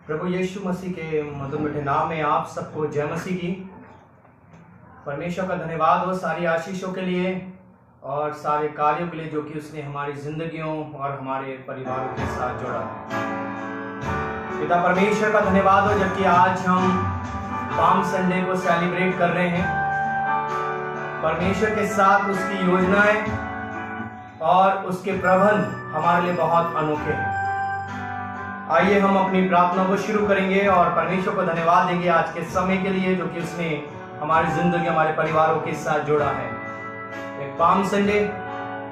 प्रभु यीशु मसीह के मधुर मीठे नाम में आप सबको जय मसीह की। परमेश्वर का धन्यवाद हो सारी आशीषों के लिए और सारे कार्यों के लिए जो कि उसने हमारी जिंदगियों और हमारे परिवारों के साथ जोड़ा है। पिता परमेश्वर का धन्यवाद हो जबकि आज हम पाम संडे को सेलिब्रेट कर रहे हैं। परमेश्वर के साथ उसकी योजनाएं और उसके प्रबंध हमारे लिए बहुत अनोखे हैं। आइए हम अपनी प्रार्थना को शुरू करेंगे और परमेश्वर को धन्यवाद देंगे आज के समय के लिए जो कि उसने हमारी जिंदगी हमारे परिवारों के साथ जोड़ा है। एक पाम संडे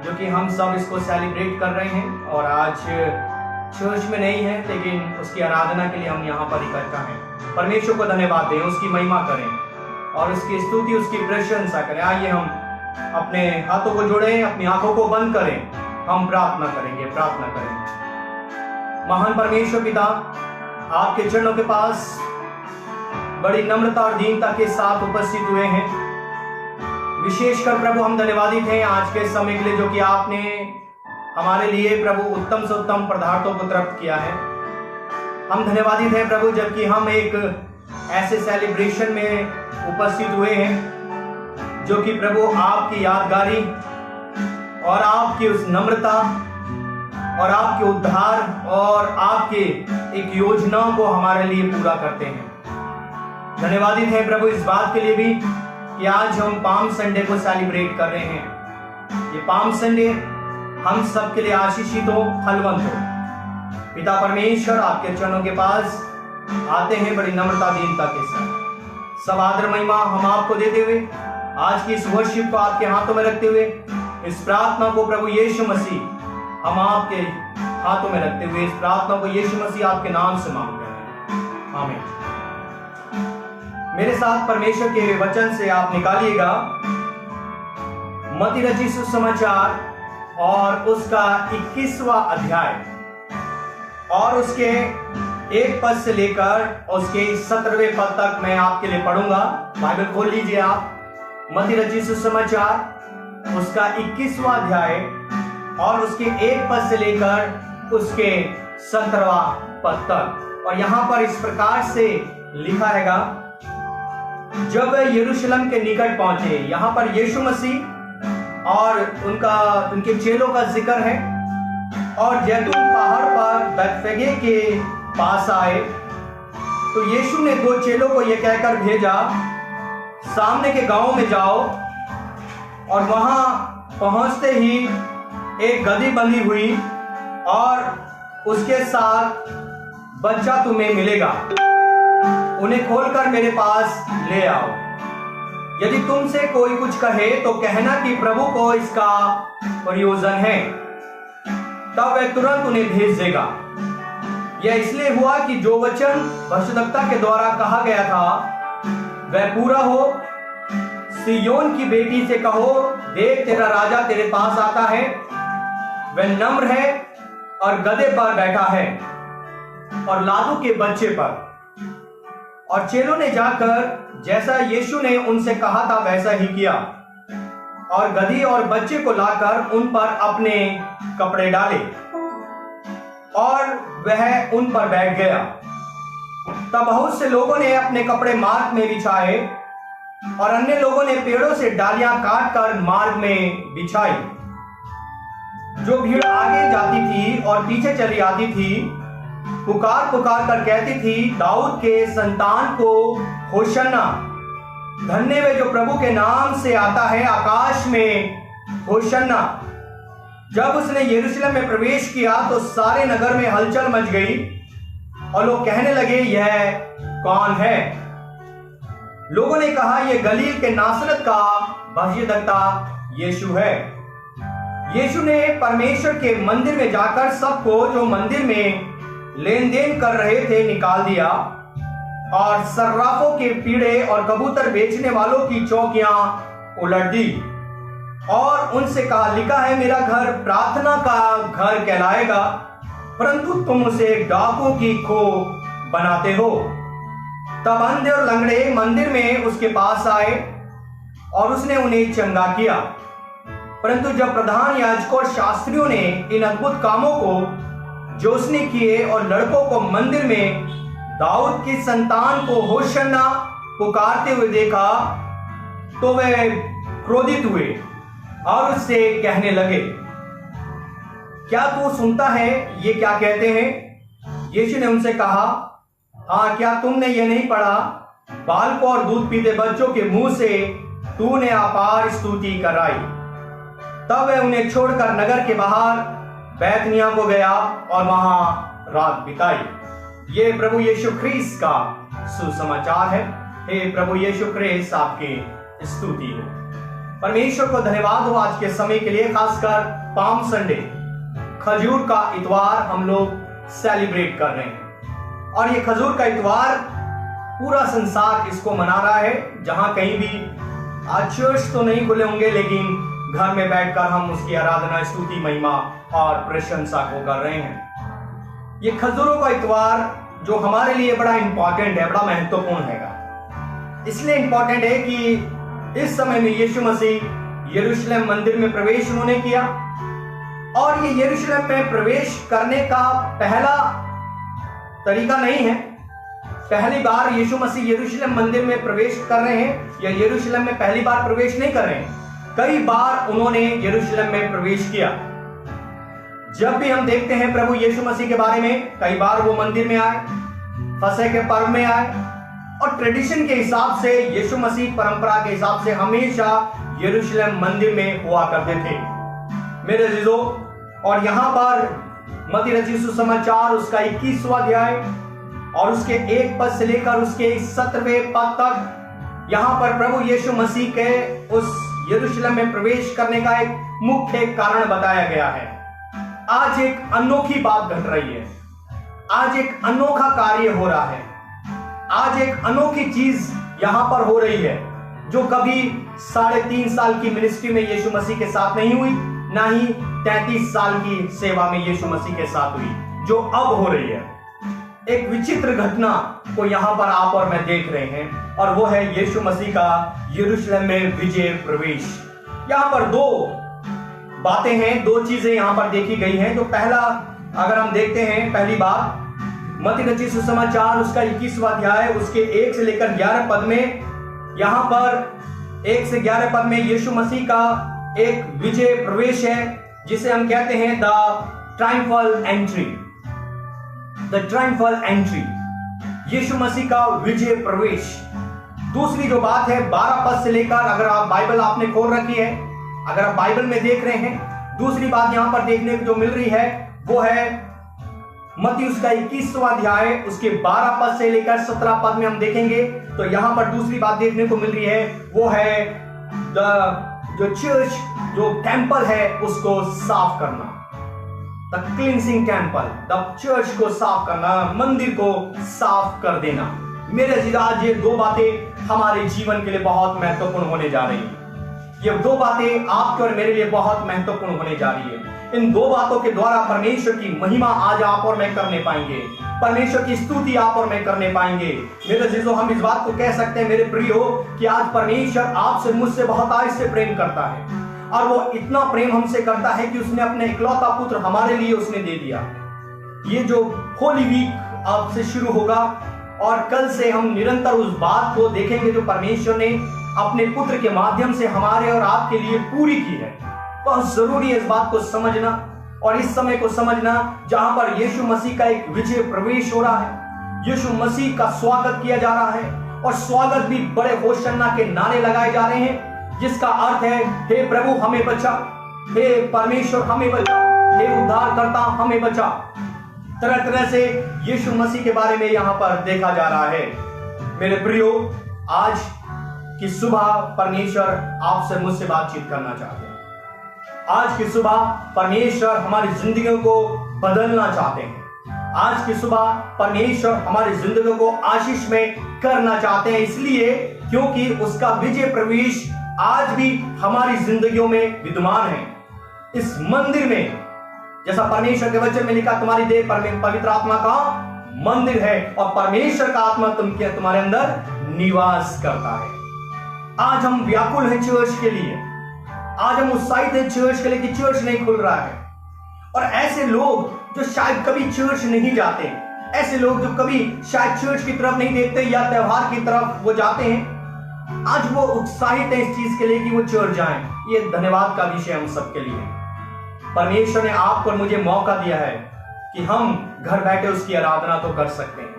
जो कि हम सब इसको सेलिब्रेट कर रहे हैं और आज चर्च में नहीं है लेकिन उसकी आराधना के लिए हम यहाँ पर इकट्ठा हैं। परमेश्वर को धन्यवाद दें, उसकी महिमा करें और उसकी स्तुति उसकी प्रशंसा करें। आइए हम अपने हाथों को जोड़ें, अपनी आंखों को बंद करें, हम प्रार्थना करें। महान परमेश्वर पिता, आपके चरणों के पास बड़ी नम्रता और दीनता के साथ उपस्थित हुए हैं। विशेषकर प्रभु हम धन्यवादित हैं आज के समय के लिए जो कि आपने हमारे लिए प्रभु उत्तम से उत्तम पदार्थों को तृप्त किया है। हम धन्यवादित हैं प्रभु जबकि हम एक ऐसे सेलिब्रेशन में उपस्थित हुए हैं जो कि प्रभु आपकी यादगारी और आपकी उस नम्रता और आपके उद्धार और आपके एक योजनाओं को हमारे लिए पूरा करते हैं। धन्यवादित हैं प्रभु इस बात के लिए भी कि आज हम पाम संडे को सेलिब्रेट कर रहे हैं। ये पाम संडे हम सब के लिए आशीषित हो, फलवंत हो। पिता परमेश्वर आपके चरणों के पास आते हैं बड़ी नम्रता दीनता के साथ। सब आदर महिमा हम आपको देते हुए आज की इस वर्शिप को आपके हाथों में रखते हुए इस प्रार्थना को प्रभु यीशु मसीह हम आपके हाथों में रखते हुए इस प्रार्थना को यीशु मसीह आपके नाम से मांगते हैं, आमीन। मेरे साथ परमेश्वर के वचन से आप निकालिएगा मत्ती रचित सुसमाचार और उसका 21वां अध्याय और उसके 1 पद से लेकर उसके 17वें पद तक मैं आपके लिए पढ़ूंगा। बाइबल खोल लीजिए आप। मत्ती रचित सुसमाचार उसका 21वां अध्याय और उसके 1 पद से लेकर उसके 17वां पद तक। और यहां पर इस प्रकार से लिखा हैगा, जब यरूशलेम के निकट पहुंचे। यहां पर यीशु मसीह और उनके चेलों का जिक्र है और जैतून पहाड़ पर बैतफगे के पास आए तो यीशु ने 2 चेलों को यह कहकर भेजा, सामने के गांव में जाओ और वहां पहुंचते ही एक गदही बंधी हुई और उसके साथ बच्चा तुम्हें मिलेगा, उन्हें खोलकर मेरे पास ले आओ। यदि तुमसे कोई कुछ कहे तो कहना कि प्रभु को इसका प्रयोजन है, तब वह तुरंत उन्हें भेज देगा। यह इसलिए हुआ कि जो वचन भविष्यद्वक्ता के द्वारा कहा गया था वह पूरा हो। सिय्योन की बेटी से कहो, देख तेरा राजा तेरे पास आता है, वह नम्र है और गधे पर बैठा है और लादू के बच्चे पर। और चेलों ने जाकर जैसा यीशु ने उनसे कहा था वैसा ही किया और गधी और बच्चे को लाकर उन पर अपने कपड़े डाले और वह उन पर बैठ गया। तब बहुत से लोगों ने अपने कपड़े मार्ग में बिछाए और अन्य लोगों ने पेड़ों से डालियां काटकर मार्ग में बिछाई। जो भीड़ आगे जाती थी और पीछे चली आती थी पुकार पुकार कर कहती थी, दाऊद के संतान को होशन्ना, धन्य वे जो प्रभु के नाम से आता है, आकाश में होशन्ना। जब उसने यरूशलेम में प्रवेश किया तो सारे नगर में हलचल मच गई और लोग कहने लगे, यह कौन है? लोगों ने कहा, यह गलील के नासरत का भविष्यद्वक्ता यीशु है। यीशु ने परमेश्वर के मंदिर में जाकर सबको जो मंदिर में लेन देन कर रहे थे निकाल दिया और सर्राफों के पीढ़े और कबूतर बेचने वालों की चौकियां उलट दी और उनसे कहा, लिखा है मेरा घर प्रार्थना का घर कहलाएगा, परंतु तुम उसे डाकुओं की खो बनाते हो। तब अंधे और लंगड़े मंदिर में उसके पास आए और उसने उन्हें चंगा किया। परंतु जब प्रधान याजकों और शास्त्रियों ने इन अद्भुत कामों को जो उसने किए और लड़कों को मंदिर में दाऊद की संतान को होशन्ना पुकारते हुए देखा तो वे क्रोधित हुए और उससे कहने लगे, क्या तू सुनता है ये क्या कहते हैं? यीशु ने उनसे कहा, हाँ, क्या तुमने ये नहीं पढ़ा, बालकों और दूध पीते बच्चों के मुंह से तूने अपार स्तुति कराई। तब वह उन्हें छोड़कर नगर के बाहर बैतनिया को गया और वहां रात बिताई। ये प्रभु यीशु ख्रीस्त का सुसमाचार है। हे प्रभु यीशु ख्रीस्त, आपकी स्तुति हो। परमेश्वर को धन्यवाद हो आज के समय के लिए, खासकर पाम संडे, खजूर का इतवार हम लोग सेलिब्रेट कर रहे हैं। और ये खजूर का इतवार पूरा संसार इसको मना रहा है। जहां कहीं भी आज चर्च तो नहीं खुले होंगे, लेकिन घर में बैठकर हम उसकी आराधना, स्तुति, महिमा और प्रशंसा को कर रहे हैं। ये खजूरों का इतवार जो हमारे लिए बड़ा इंपॉर्टेंट है, बड़ा महत्वपूर्ण है। इसलिए इंपॉर्टेंट है कि इस समय में यीशु मसीह यरूशलेम मंदिर में प्रवेश उन्होंने किया। और ये यरूशलेम में प्रवेश करने का पहला तरीका नहीं है। पहली बार यीशु मसीह यरूशलेम मंदिर में प्रवेश कर रहे हैं या यरूशलेम में पहली बार प्रवेश नहीं कर रहे हैं। कई बार उन्होंने यरूशलेम में प्रवेश किया। जब भी हम देखते हैं प्रभु यीशु मसीह के बारे में, कई बार वो मंदिर में आए, फसह के पर्व में आए, और ट्रेडिशन के हिसाब से, यीशु मसीह परंपरा के हिसाब से हमेशा यरूशलेम मंदिर में हुआ करते थे मेरे अजीजों। और यहां पर मत्ती रचित सुसमाचार उसका 21वां अध्याय और उसके 1 पद से लेकर उसके 17वें पद तक यहां पर प्रभु यीशु मसीह के उस यरूशलेम में प्रवेश करने का एक मुख्य कारण बताया गया है। आज एक अनोखी बात घट रही है, आज एक अनोखा कार्य हो रहा है, आज एक अनोखी चीज यहां पर हो रही है जो कभी 3.5 साल की मिनिस्ट्री में यीशु मसीह के साथ नहीं हुई, ना ही 33 साल की सेवा में यीशु मसीह के साथ हुई, जो अब हो रही है। एक विचित्र घटना को यहां पर आप और मैं देख रहे हैं, और वो है यीशु मसीह का यरूशलेम में विजय प्रवेश। यहां पर 2 बातें हैं, 2 चीजें यहां पर देखी गई हैं। तो पहला अगर हम देखते हैं, पहली बात मत्ती रचित सुसमाचार उसका 21वां अध्याय उसके 1 से लेकर 11 पद में, यहां पर 1 से 11 पद में यीशु मसीह का एक विजय प्रवेश है, जिसे हम कहते हैं द ट्रायम्फल एंट्री। द ट्रायम्फल एंट्री, यीशु मसीह का विजय प्रवेश। दूसरी जो बात है 12 पद से लेकर, अगर आप बाइबल आपने खोल रखी है, अगर आप बाइबल में देख रहे हैं, दूसरी बात यहां पर देखने को जो मिल रही है वो है मत्ती उसका 21वां अध्याय उसके 12 पद से लेकर 17 पद में हम देखेंगे तो यहां पर दूसरी बात देखने को मिल रही है, वो है जो चर्च, जो टेंपल है उसको साफ करना। The cleansing temple, the church को साफ करना, मंदिर को साफ कर देना। मेरे अजीज, आज ये 2 बातें हमारे जीवन के लिए बहुत महत्वपूर्ण होने जा रही है। ये 2 बातें आपके और मेरे लिए बहुत महत्वपूर्ण होने जा रही है। इन 2 बातों के द्वारा परमेश्वर की महिमा आज आप और मैं करने पाएंगे, परमेश्वर की स्तुति आप और मैं करने पाएंगे। मेरे अजीजों, हम इस बात को कह सकते हैं मेरे प्रियो कि आज परमेश्वर आपसे, मुझसे बहुत आज से प्रेम करता है, और वो इतना प्रेम हमसे करता है कि उसने अपने इकलौता पुत्र हमारे लिए उसने दे दिया। ये जो होली वीक अब से शुरू होगा और कल से हम निरंतर उस बात को देखेंगे जो परमेश्वर ने अपने पुत्र के माध्यम से हमारे और आपके लिए पूरी की है। बहुत जरूरी है इस बात को समझना और इस समय को समझना जहां पर यीशु मसीह का एक विजय प्रवेश हो रहा है, यीशु मसीह का स्वागत किया जा रहा है, और स्वागत भी बड़े होशन्ना के नारे लगाए जा रहे हैं, जिसका अर्थ है हे प्रभु हमें बचा, हे परमेश्वर हमें बचा, हे उद्धारकर्ता हमें बचा। तरह तरह से यीशु मसीह के बारे में यहां पर देखा जा रहा है। मेरे प्रियो, आज की सुबह परमेश्वर आपसे मुझसे बातचीत करना चाहते हैं। आज की सुबह परमेश्वर हमारी जिंदगियों को बदलना चाहते हैं। आज की सुबह परमेश्वर हमारी जिंदगियों को आशीष में करना चाहते हैं, इसलिए क्योंकि उसका विजय प्रवेश आज भी हमारी जिंदगियों में विद्यमान है। इस मंदिर में, जैसा परमेश्वर के वचन में लिखा, तुम्हारी देह पवित्र आत्मा का मंदिर है और परमेश्वर का आत्मा तुम्हारे अंदर निवास करता है। आज हम व्याकुल हैं चर्च के लिए, आज हम उत्साहित हैं चर्च के लिए कि चर्च नहीं खुल रहा है। और ऐसे लोग जो शायद कभी चर्च नहीं जाते, ऐसे लोग जो कभी शायद चर्च की तरफ नहीं देखते या त्योहार की तरफ वो जाते हैं, आज वो उत्साहित है इस चीज के लिए कि वो चर्च जाएं। ये धन्यवाद का विषय हम सबके लिए। परमेश्वर ने आपको और मुझे मौका दिया है कि हम घर बैठे उसकी आराधना तो कर सकते हैं,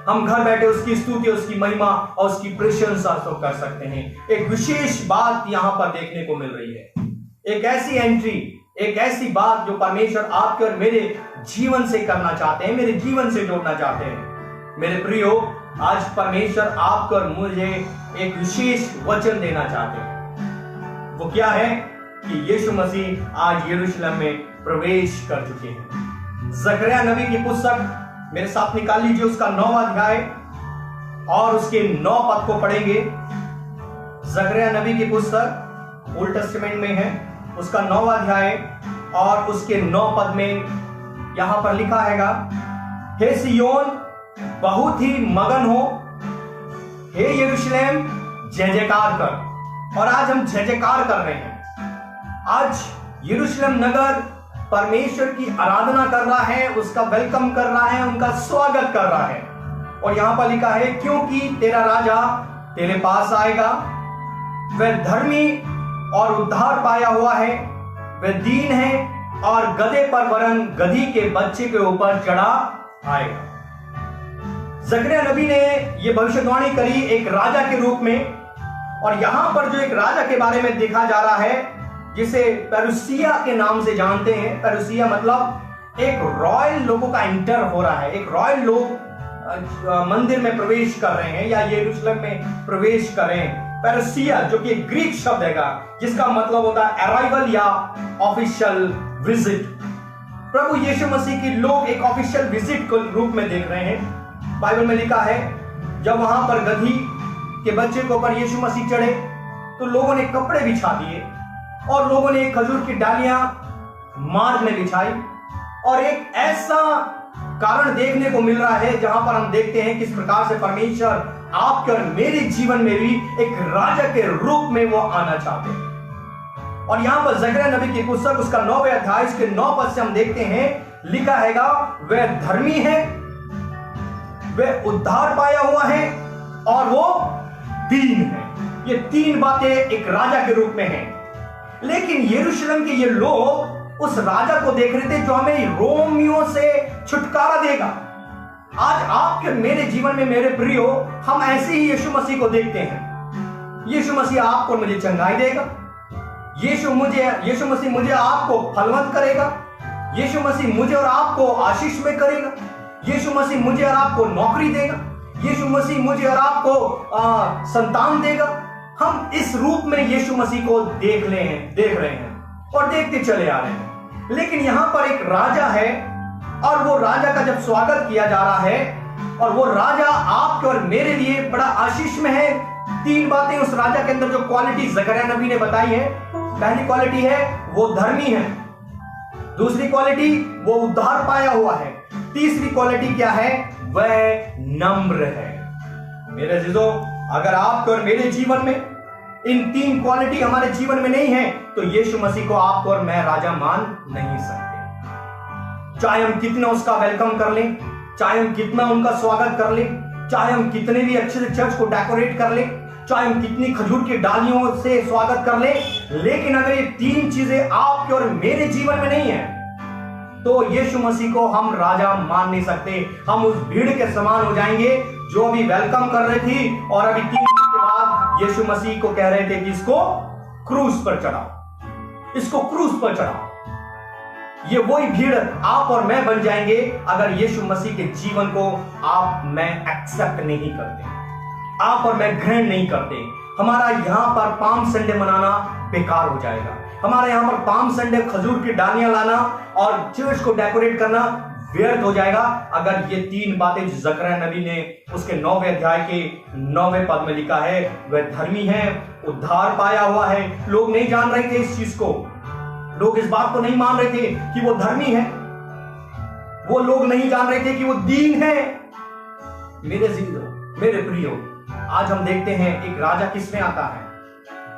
हम घर बैठे उसकी स्तुति, उसकी महिमा और उसकी प्रशंसा तो कर सकते हैं। एक विशेष बात यहां पर देखने को मिल रही है, एक ऐसी एंट्री, एक ऐसी बात जो परमेश्वर आपके और मेरे जीवन से करना चाहते हैं, मेरे जीवन से जोड़ना चाहते हैं। मेरे प्रियो, आज परमेश्वर आपको और मुझे एक विशेष वचन देना चाहते हैं। वो क्या है कि यीशु मसीह आज यरूशलेम में प्रवेश कर चुके हैं। जकरिया नबी की पुस्तक मेरे साथ निकाल लीजिए, उसका 9वां अध्याय और उसके 9 पद को पढ़ेंगे। जकरिया नबी की पुस्तक ओल्ड टेस्टामेंट में है, उसका 9वां अध्याय और उसके 9 पद में यहां पर लिखा हैगा, हे सियोन बहुत ही मगन हो, हे यरूशलेम जय जयकार कर। और आज हम जय जयकार कर रहे हैं। आज यरूशलेम नगर परमेश्वर की आराधना कर रहा है, उसका वेलकम कर रहा है, उनका स्वागत कर रहा है। और यहां पर लिखा है, क्योंकि तेरा राजा तेरे पास आएगा, वह धर्मी और उद्धार पाया हुआ है, वह दीन है और गधे पर वरन गधी के बच्चे के ऊपर चढ़ा आएगा। जकरिया नबी ने यह भविष्यवाणी करी एक राजा के रूप में। और यहां पर जो एक राजा के बारे में देखा जा रहा है, जिसे पेरुसिया के नाम से जानते हैं। पेरुसिया मतलब एक रॉयल लोगों का इंटर हो रहा है, एक रॉयल लोग मंदिर में प्रवेश कर रहे हैं या यरूशलेम में प्रवेश कर रहे हैं। पेरुसिया जो कि एक ग्रीक शब्द है जिसका मतलब होता है अराइवल या ऑफिशियल विजिट। प्रभु यीशु मसीह की लोग एक ऑफिशियल विजिट को रूप में देख रहे हैं। बाइबल में लिखा है, जब वहां पर गधी के बच्चे के ऊपर यीशु मसीह चढ़े तो लोगों ने कपड़े बिछा दिए और लोगों ने खजूर की डालियां मार्ग में बिछाई। और एक ऐसा कारण देखने को मिल रहा है जहां पर हम देखते हैं किस प्रकार से परमेश्वर आपके और मेरे जीवन में भी एक राजा के रूप में वो आना चाहते हैं। और यहां पर जकरिया नबी की पुस्तक उसका 9वें अध्याय इसके 9 पद से हम देखते हैं, लिखा हैगा, वह धर्मी है, वह उद्धार पाया हुआ है और वो दीन है। ये 3 बातें एक राजा के रूप में हैं। लेकिन यरूशलेम के ये लोग उस राजा को देख रहे थे जो हमें रोमियों से छुटकारा देगा। आज आपके मेरे जीवन में मेरे प्रियो, हम ऐसे ही यीशु मसीह को देखते हैं। यीशु मसीह आपको मुझे चंगाई देगा, यीशु मसीह मुझे आपको फलवंत करेगा, यीशु मसीह मुझे और आपको आशीष में करेगा, यीशु मसीह मुझे और आपको नौकरी देगा, यीशु मसीह मुझे और आपको संतान देगा। हम इस रूप में यीशु मसीह को देख रहे हैं और देखते चले आ रहे हैं। लेकिन यहां पर एक राजा है और वो राजा का जब स्वागत किया जा रहा है और वो राजा आपके और मेरे लिए बड़ा आशीष में है। 3 बातें उस राजा के अंदर जो क्वालिटी जकरिया नबी ने बताई है। पहली क्वालिटी है वो धर्मी है, दूसरी क्वालिटी वो उद्धार पाया हुआ है, तीसरी क्वालिटी क्या है, वह नम्र है। मेरे अजीजों, अगर आपके और मेरे जीवन में इन 3 क्वालिटी हमारे जीवन में नहीं है तो यीशु मसीह को आपको और मैं राजा मान नहीं सकते। चाहे हम कितना उसका वेलकम कर लें, चाहे हम कितना उनका स्वागत कर लें, चाहे हम कितने भी अच्छे से चर्च को डेकोरेट कर लें, चाहे हम कितनी खजूर की डालियों से स्वागत कर लें, लेकिन अगर ये 3 चीजें आपके और मेरे जीवन में नहीं है तो यीशु मसीह को हम राजा मान नहीं सकते। हम उस भीड़ के समान हो जाएंगे जो अभी वेलकम कर रही थी और अभी 3 दिन के बाद यीशु मसीह को कह रहे थे कि इसको क्रूस पर चढ़ाओ, इसको क्रूस पर चढ़ाओ। ये वही भीड़ आप और मैं बन जाएंगे अगर यीशु मसीह के जीवन को आप मैं एक्सेप्ट नहीं करते, आप और मैं ग्रहण नहीं करते। हमारा यहां पर पाम संडे मनाना बेकार हो जाएगा। हमारे यहां पर पाम संडे खजूर की डालियां लाना और चर्च को डेकोरेट करना व्यर्थ हो जाएगा अगर ये 3 बातें जो जकरिया नबी ने उसके 9वें अध्याय के 9वें पद में लिखा है, वह धर्मी है, उद्धार पाया हुआ है। लोग नहीं जान रहे थे इस चीज को, लोग इस बात को नहीं मान रहे थे कि वो धर्मी है, वो लोग नहीं जान रहे थे कि वो दीन है। मेरे जीवो, मेरे प्रियो, आज हम देखते हैं एक राजा किस में आता है।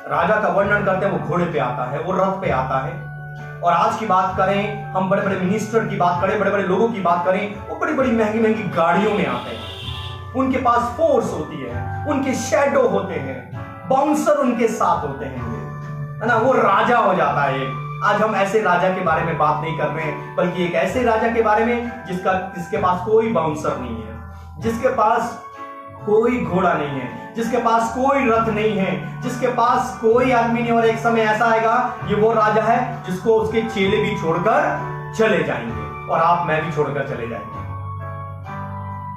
राजा का वर्णन करते हैं, वो घोड़े पे आता है, वो रथ पे आता है, और आज की बात करें, हम बड़े बड़े मिनिस्टर की बात करें, बड़े बड़े लोगों की बात करें, वो बड़ी बड़ी महंगी महंगी गाड़ियों में आते हैं, उनके पास फोर्स होती है, उनके शैडो होते हैं, बाउंसर उनके साथ होते हैं, है ना, वो राजा हो जाता है। आज हम ऐसे राजा के बारे में बात नहीं कर रहे हैं, बल्कि एक ऐसे राजा के बारे में जिसके पास कोई बाउंसर नहीं है, जिसके पास कोई घोड़ा नहीं है, जिसके पास कोई रथ नहीं है, जिसके पास कोई आदमी नहीं। और एक समय ऐसा आएगा, ये वो राजा है जिसको उसके चेले भी छोड़कर चले जाएंगे और आप मैं भी छोड़कर चले जाएंगे।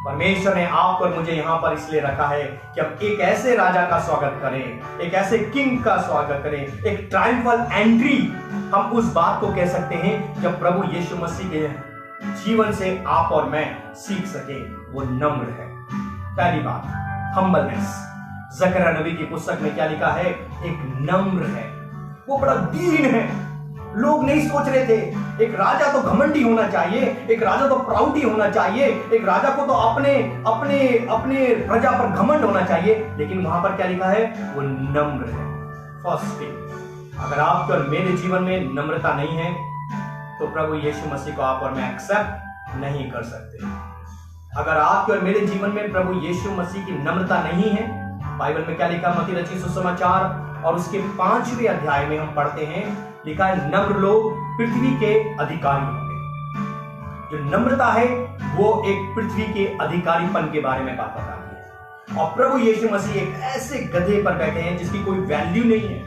परमेश्वर ने आप और मुझे यहां पर इसलिए रखा है कि हम एक ऐसे राजा का स्वागत करें, एक ऐसे किंग का स्वागत करें, एक ट्रायम्फल एंट्री हम उस बात को कह सकते हैं जब प्रभु यीशु मसीह के जीवन से आप और मैं सीख सके। वो नम्र है। पहली बात, हम्बलनेस। जकरिया नबी की पुस्तक में क्या लिखा है? एक नम्र है, वो बड़ा दीन है। लोग नहीं सोच रहे थे एक राजा तो घमंडी होना चाहिए, एक राजा तो प्राउडी होना चाहिए, एक राजा को तो अपने अपने अपने प्रजा पर घमंड होना चाहिए, लेकिन वहां पर क्या लिखा है? वो नम्र है। फर्स्ट थिंग, अगर आपके और मेरे जीवन में नम्रता नहीं है तो प्रभु यीशु मसीह को आप और मैं एक्सेप्ट नहीं कर सकते। अगर आपके और मेरे जीवन में प्रभु यीशु मसीह की नम्रता नहीं है, बाइबल में क्या लिखा? मत्ती रचित सुसमाचार और उसके 5वें अध्याय में हम पढ़ते हैं, लिखा है नम्र लोग पृथ्वी के अधिकारी होंगे। जो नम्रता है वो एक पृथ्वी के अधिकारीपन के बारे में बात बताती है। और प्रभु यीशु मसीह एक ऐसे गधे पर बैठे हैं जिसकी कोई वैल्यू नहीं है,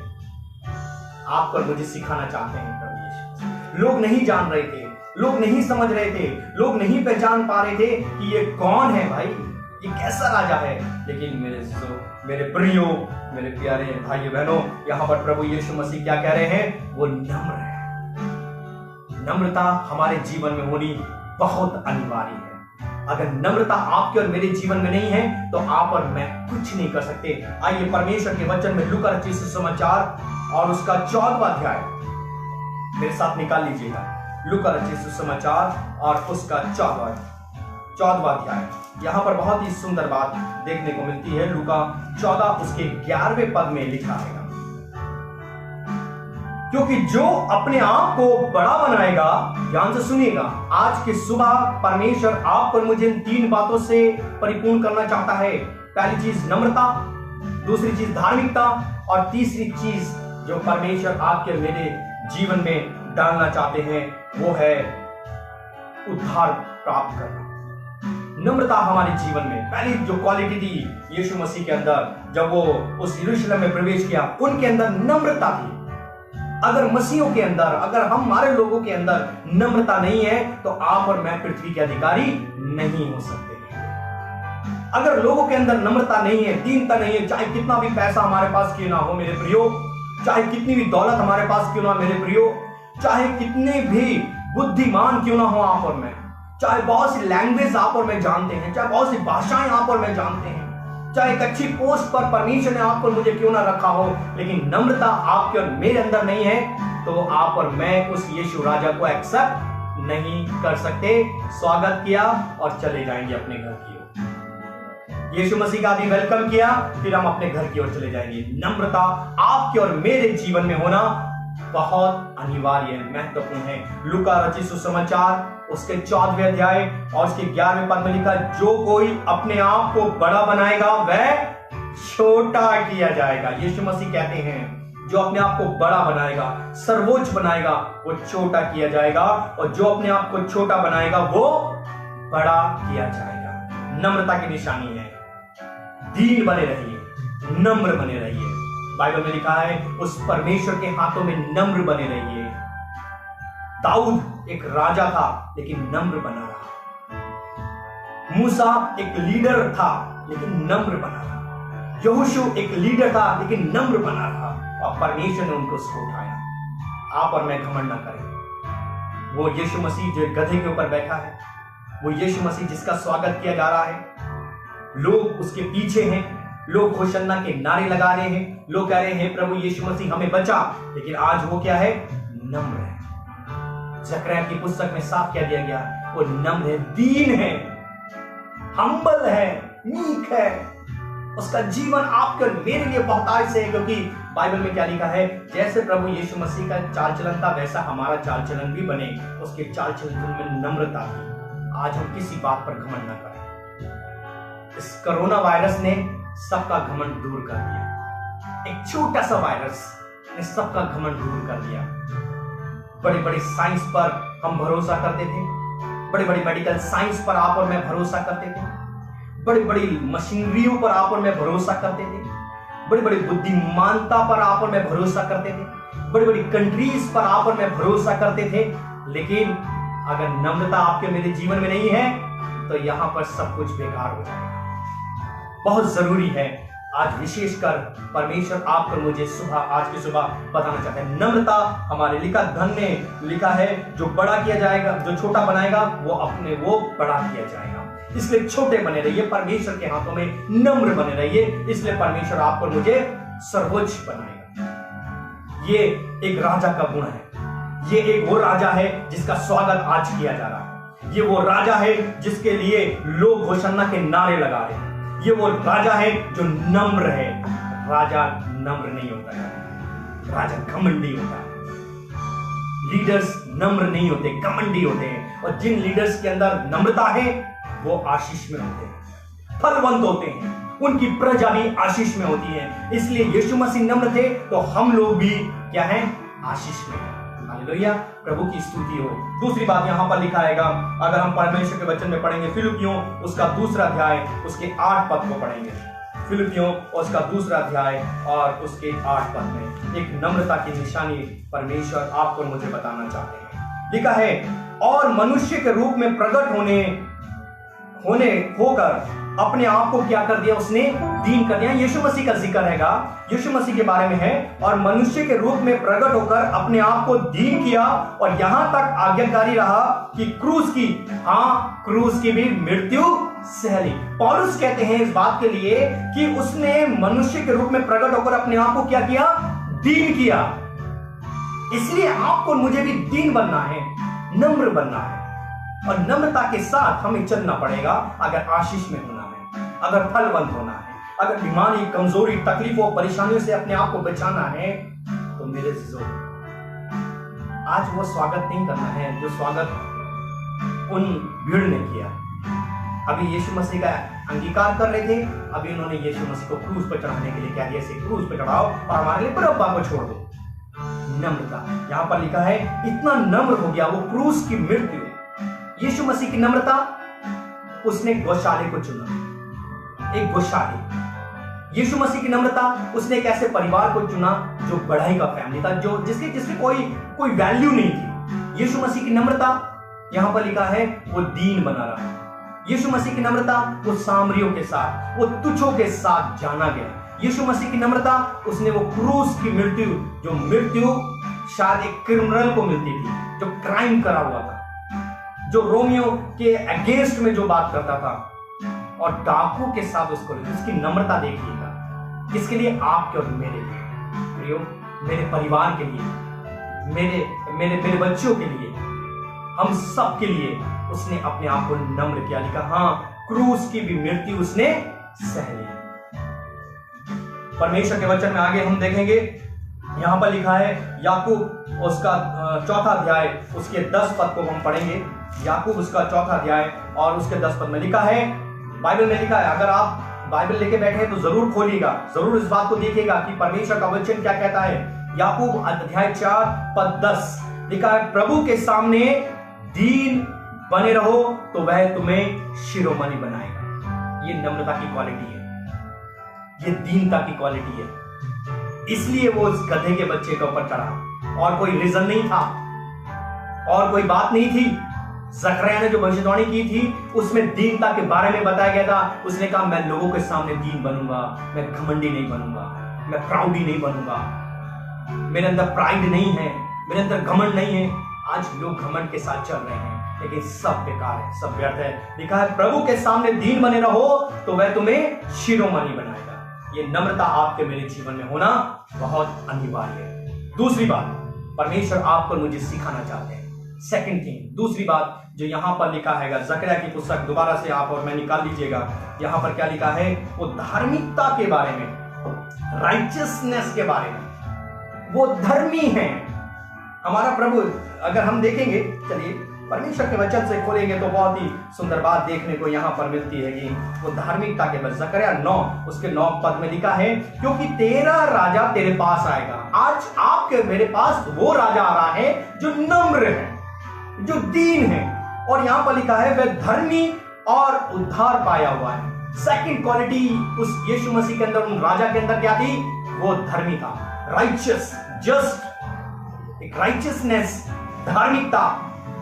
आप और मुझे सिखाना चाहते हैं प्रभु यीशु। लोग नहीं जान रहे थे, लोग नहीं समझ रहे थे, लोग नहीं पहचान पा रहे थे कि ये कौन है भाई, ये कैसा राजा है। लेकिन मेरे प्रियो, मेरे प्यारे भाइयों बहनों, यहां पर प्रभु यीशु मसीह क्या कह रहे हैं? वो नम्र है। नम्रता हमारे जीवन में होनी बहुत अनिवार्य है। अगर नम्रता आपके और मेरे जीवन में नहीं है तो आप और मैं कुछ नहीं कर सकते। आइए परमेश्वर के वचन में लूका रचित सुसमाचार और उसका 14वां अध्याय मेरे साथ निकाल लीजिएगा। लूका रचित सुसमाचार और उसका 14वां अध्याय। यहां पर बहुत ही सुंदर बात देखने को मिलती है। लूका 14 उसके 11वें पद में लिखा है, क्योंकि जो अपने आप को बड़ा बनाएगा, ध्यान से सुनिएगा, आज की सुबह परमेश्वर आप और मुझे इन 3 बातों से परिपूर्ण करना चाहता है। पहली चीज नम्रता, दूसरी चीज धार्मिकता और तीसरी चीज जो परमेश्वर आपके और मेरे जीवन में डालना चाहते हैं वो है उद्धार प्राप्त करना। नम्रता हमारे जीवन में पहली जो क्वालिटी थी यीशु मसीह के अंदर, जब वो उस यरूशलेम में प्रवेश किया, उनके अंदर नम्रता थी। अगर मसीहों के अंदर, अगर हमारे लोगों के अंदर नम्रता नहीं है तो आप और मैं पृथ्वी के अधिकारी नहीं हो सकते। अगर लोगों के अंदर नम्रता नहीं है, दीनता नहीं है, चाहे कितना भी पैसा हमारे पास क्यों ना हो मेरे प्रियो, चाहे कितनी भी दौलत हमारे पास क्यों ना मेरे प्रियो, चाहे कितने भी बुद्धिमान क्यों ना हो आप और मैं, चाहे बहुत सी लैंग्वेज आप और मैं जानते हैं, चाहे बहुत सी भाषाएं आप और मैं जानते हैं, चाहे एक अच्छी पोस्ट पर परमेश्वर ने आपको मुझे क्यों ना रखा हो, लेकिन नम्रता आपके और मेरे अंदर नहीं है तो आप और मैं उस यीशु राजा को एक्सेप्ट नहीं कर सकते। स्वागत किया और चले जाएंगे अपने घर की ओर। यीशु मसीह का भी वेलकम किया, फिर हम अपने घर की ओर चले जाएंगे। नम्रता आपके और मेरे जीवन में होना बहुत अनिवार्य है, महत्वपूर्ण है। लूका रचित सुसमाचार उसके 14वें अध्याय और उसके 11वें पद में लिखा, जो कोई अपने आप को बड़ा बनाएगा वह छोटा किया जाएगा। यीशु मसीह कहते हैं जो अपने आप को बड़ा बनाएगा, सर्वोच्च बनाएगा, वो छोटा किया जाएगा, और जो अपने आप को छोटा बनाएगा वो बड़ा किया जाएगा। नम्रता की निशानी है, दीन बने रहिए, नम्र बने रहिए। बाइबल में लिखा है उस परमेश्वर के हाथों में नम्र बने रहिए। दाऊद एक राजा था लेकिन नम्र बना रहा। मूसा एक लीडर था लेकिन नम्र बना रहा। यहोशू एक लीडर था लेकिन नम्र बना रहा, और परमेश्वर ने उनको उठाया। आप और मैं घमंड न करें। वो यीशु मसीह जो गधे के ऊपर बैठा है, वो यीशु मसीह जिसका स्वागत किया जा रहा है, लोग उसके पीछे हैं, लोग होशन्ना के नारे लगा रहे हैं, लोग कह रहे हैं प्रभु यीशु मसीह हमें बचा, लेकिन आज वो क्या है? नम्र है। जकरिया की पुस्तक में साफ कह दिया गया वो नम्र है, दीन है, हम्बल है, मीक है। उसका जीवन आपके और मेरे लिए बहुतायत से है, क्योंकि बाइबल में क्या लिखा है, जैसे प्रभु यीशु मसीह का चाल चलन था वैसा हमारा चाल चलन भी बने। उसके चाल चलन में नम्रता थी। आज हम किसी बात पर घमंड न करें। इस कोरोना वायरस ने सबका घमंड दूर कर दिया। एक छोटा सा वायरस ने सबका घमंड दूर कर दिया। बड़े बड़े साइंस पर हम भरोसा करते थे, बड़े बड़े मेडिकल साइंस पर आप और मैं भरोसा करते थे, बड़ी बड़ी मशीनरियों पर आप और मैं भरोसा करते थे, बड़ी बड़ी बुद्धिमानता पर आप और मैं भरोसा करते थे, बड़ी बड़ी कंट्रीज पर आप और मैं भरोसा करते थे। लेकिन अगर नम्रता आपके मेरे जीवन में नहीं है तो यहां पर सब कुछ बेकार हो जाएगा। बहुत जरूरी है आज विशेषकर परमेश्वर आपको मुझे आज की सुबह बताना चाहते हैं, नम्रता हमारे धन ने लिखा है, जो बड़ा किया जाएगा, जो छोटा बनाएगा वो बड़ा किया जाएगा। इसलिए छोटे बने रहिए, परमेश्वर के हाथों में नम्र बने रहिए, इसलिए परमेश्वर आपको मुझे सर्वोच्च बनाएगा। ये एक राजा का गुण है। ये एक वो राजा है जिसका स्वागत आज किया जा रहा है। ये वो राजा है जिसके लिए लोग होशन्ना के नारे लगा रहे हैं। ये वो राजा है जो नम्र है। राजा नम्र नहीं होता है, राजा घमंडी होता है। लीडर्स नम्र नहीं होते, घमंडी होते हैं। और जिन लीडर्स के अंदर नम्रता है वो आशीष में होते हैं, फलवंत होते हैं, उनकी प्रजा भी आशीष में होती है। इसलिए यीशु मसीह नम्र थे तो हम लोग भी क्या हैं, आशीष में हैं। हालेलुया, प्रभु की स्तुति हो। दूसरी बात यहां पर लिखा है, अगर हम परमेश्वर के वचन में पढ़ेंगे, फिलिपियों उसका 2 अध्याय उसके 8 पद को पढ़ेंगे। फिलिपियों उसका 2 अध्याय और उसके 8 पद में एक नम्रता की निशानी परमेश्वर आपको मुझे बताना चाहते हैं। लिखा है, और मनुष्य के रूप में प्रकट होकर अपने आप को क्या कर दिया, उसने दीन कर दिया। यीशु मसीह का जिक्र हैगा, यीशु मसीह के बारे में है। और मनुष्य के रूप में प्रकट होकर अपने आप को दीन किया और यहां तक आज्ञाकारी रहा कि क्रूस की भी मृत्यु सह ली। पौलुस कहते हैं इस बात के लिए कि उसने मनुष्य के रूप में प्रकट होकर अपने आप को क्या किया, दीन किया। इसलिए आपको मुझे भी दीन बनना है, नम्र बनना है। और नम्रता के साथ हमें चलना पड़ेगा अगर आशीष में होना है, अगर फलवंत होना है, अगर बीमारी, कमजोरी, तकलीफों, परेशानियों से अपने आप को बचाना है। तो मेरे जीजो, आज वो स्वागत नहीं करना है जो स्वागत उन भीड़ ने किया। अभी यीशु मसीह का अंगीकार कर रहे थे, अभी उन्होंने यीशु मसीह को क्रूस पर चढ़ाने के लिए क्या दिया, इसे क्रूस पर चढ़ाओ और हमारे लिए बरअब्बा को छोड़ दो। नम्रता यहां पर लिखा है, इतना नम्र हो गया वो क्रूस की मृत्यु। यीशु मसीह की नम्रता, उसने गौशाले को चुना, एक गौशाले। यीशु मसीह की नम्रता, उसने एक ऐसे परिवार को चुना जो बढ़ाई का फैमिली था, जो जिसके कोई वैल्यू नहीं थी। यीशु मसीह की नम्रता यहां पर लिखा है, वो दीन बना रहा। यीशु मसीह की नम्रता, वो सामरियों के साथ, वो तुच्छों के साथ जाना गया। यीशु मसीह की नम्रता, उसने वो क्रूस की मृत्यु, जो मृत्यु शायद एक क्रिमिनल को मिलती थी, जो क्राइम करा हुआ था, जो रोमियो के अगेंस्ट में जो बात करता था, और डाकू के साथ उसकी नम्रता देखिएगा। किसके लिए? आपके और मेरे लिए, मेरे परिवार के लिए, मेरे बच्चों के लिए, हम सब के लिए उसने अपने आप को नम्र किया। लिखा, क्रूस की भी मृत्यु उसने सह ली। परमेश्वर के वचन में आगे हम देखेंगे, यहां पर लिखा है, याकूब उसका 4 अध्याय उसके 10 पद को हम पढ़ेंगे। याकूब उसका 4 अध्याय और उसके 10 पद में लिखा है, बाइबल में लिखा है, अगर आप बाइबल लेके बैठे हैं तो जरूर खोलिएगा, जरूर इस बात को देखिएगा कि परमेश्वर का वचन क्या कहता है। याकूब अध्याय 4 पद 10 लिखा है, प्रभु के सामने दीन बने रहो तो वह तुम्हें शिरोमणि बनाएगा। ये नम्रता की क्वालिटी है, ये दीनता की क्वालिटी है। इसलिए वो उस गधे के बच्चे के ऊपर चढ़ा, और कोई रीजन नहीं था, और कोई बात नहीं थी। जकरिया ने जो भविष्यवाणी की थी उसमें दीनता के बारे में बताया गया था। उसने कहा, मैं लोगों के सामने दीन बनूंगा, मैं घमंडी नहीं बनूंगा, मैं प्राउडी नहीं बनूंगा, मेरे अंदर प्राइड नहीं है, मेरे अंदर घमंड नहीं है। आज लोग घमंड के साथ चल रहे हैं, लेकिन सब बेकार है, सब व्यर्थ है। लिखा है, प्रभु के सामने दीन बने रहो तो वह तुम्हें शिरोमणि बनाएगा। ये नम्रता आपके मेरे जीवन में होना बहुत अनिवार्य है। दूसरी बात, परमेश्वर आपको मुझे सिखाना चाहते हैं, सेकंड थिंग, दूसरी बात जो यहां पर लिखा है, जकरिया की पुस्तक दोबारा से आप और मैं निकाल लीजिएगा। यहां पर क्या लिखा है, वो धार्मिकता के बारे में, राइचियसनेस के बारे में, वो धर्मी है हमारा प्रभु। अगर हम देखेंगे, चलिए परमेश्वर के वचन से खोलेंगे तो बहुत ही सुंदर बात देखने को यहां पर मिलती है कि वो धार्मिकता के बाद जकरिया 9 उसके 9 पद में लिखा है, क्योंकि तेरा राजा तेरे पास आएगा। आज आपके मेरे पास वो राजा आ रहा है जो नम्र है, जो दीन है, और यहां पर लिखा है वह धर्मी और उद्धार पाया हुआ है। सेकंड क्वालिटी उस यीशु मसीह के अंदर, उन राजा के अंदर क्या थी, वो धर्मी था, राइचियस, जस्ट, एक राइचियसनेस, धार्मिकता।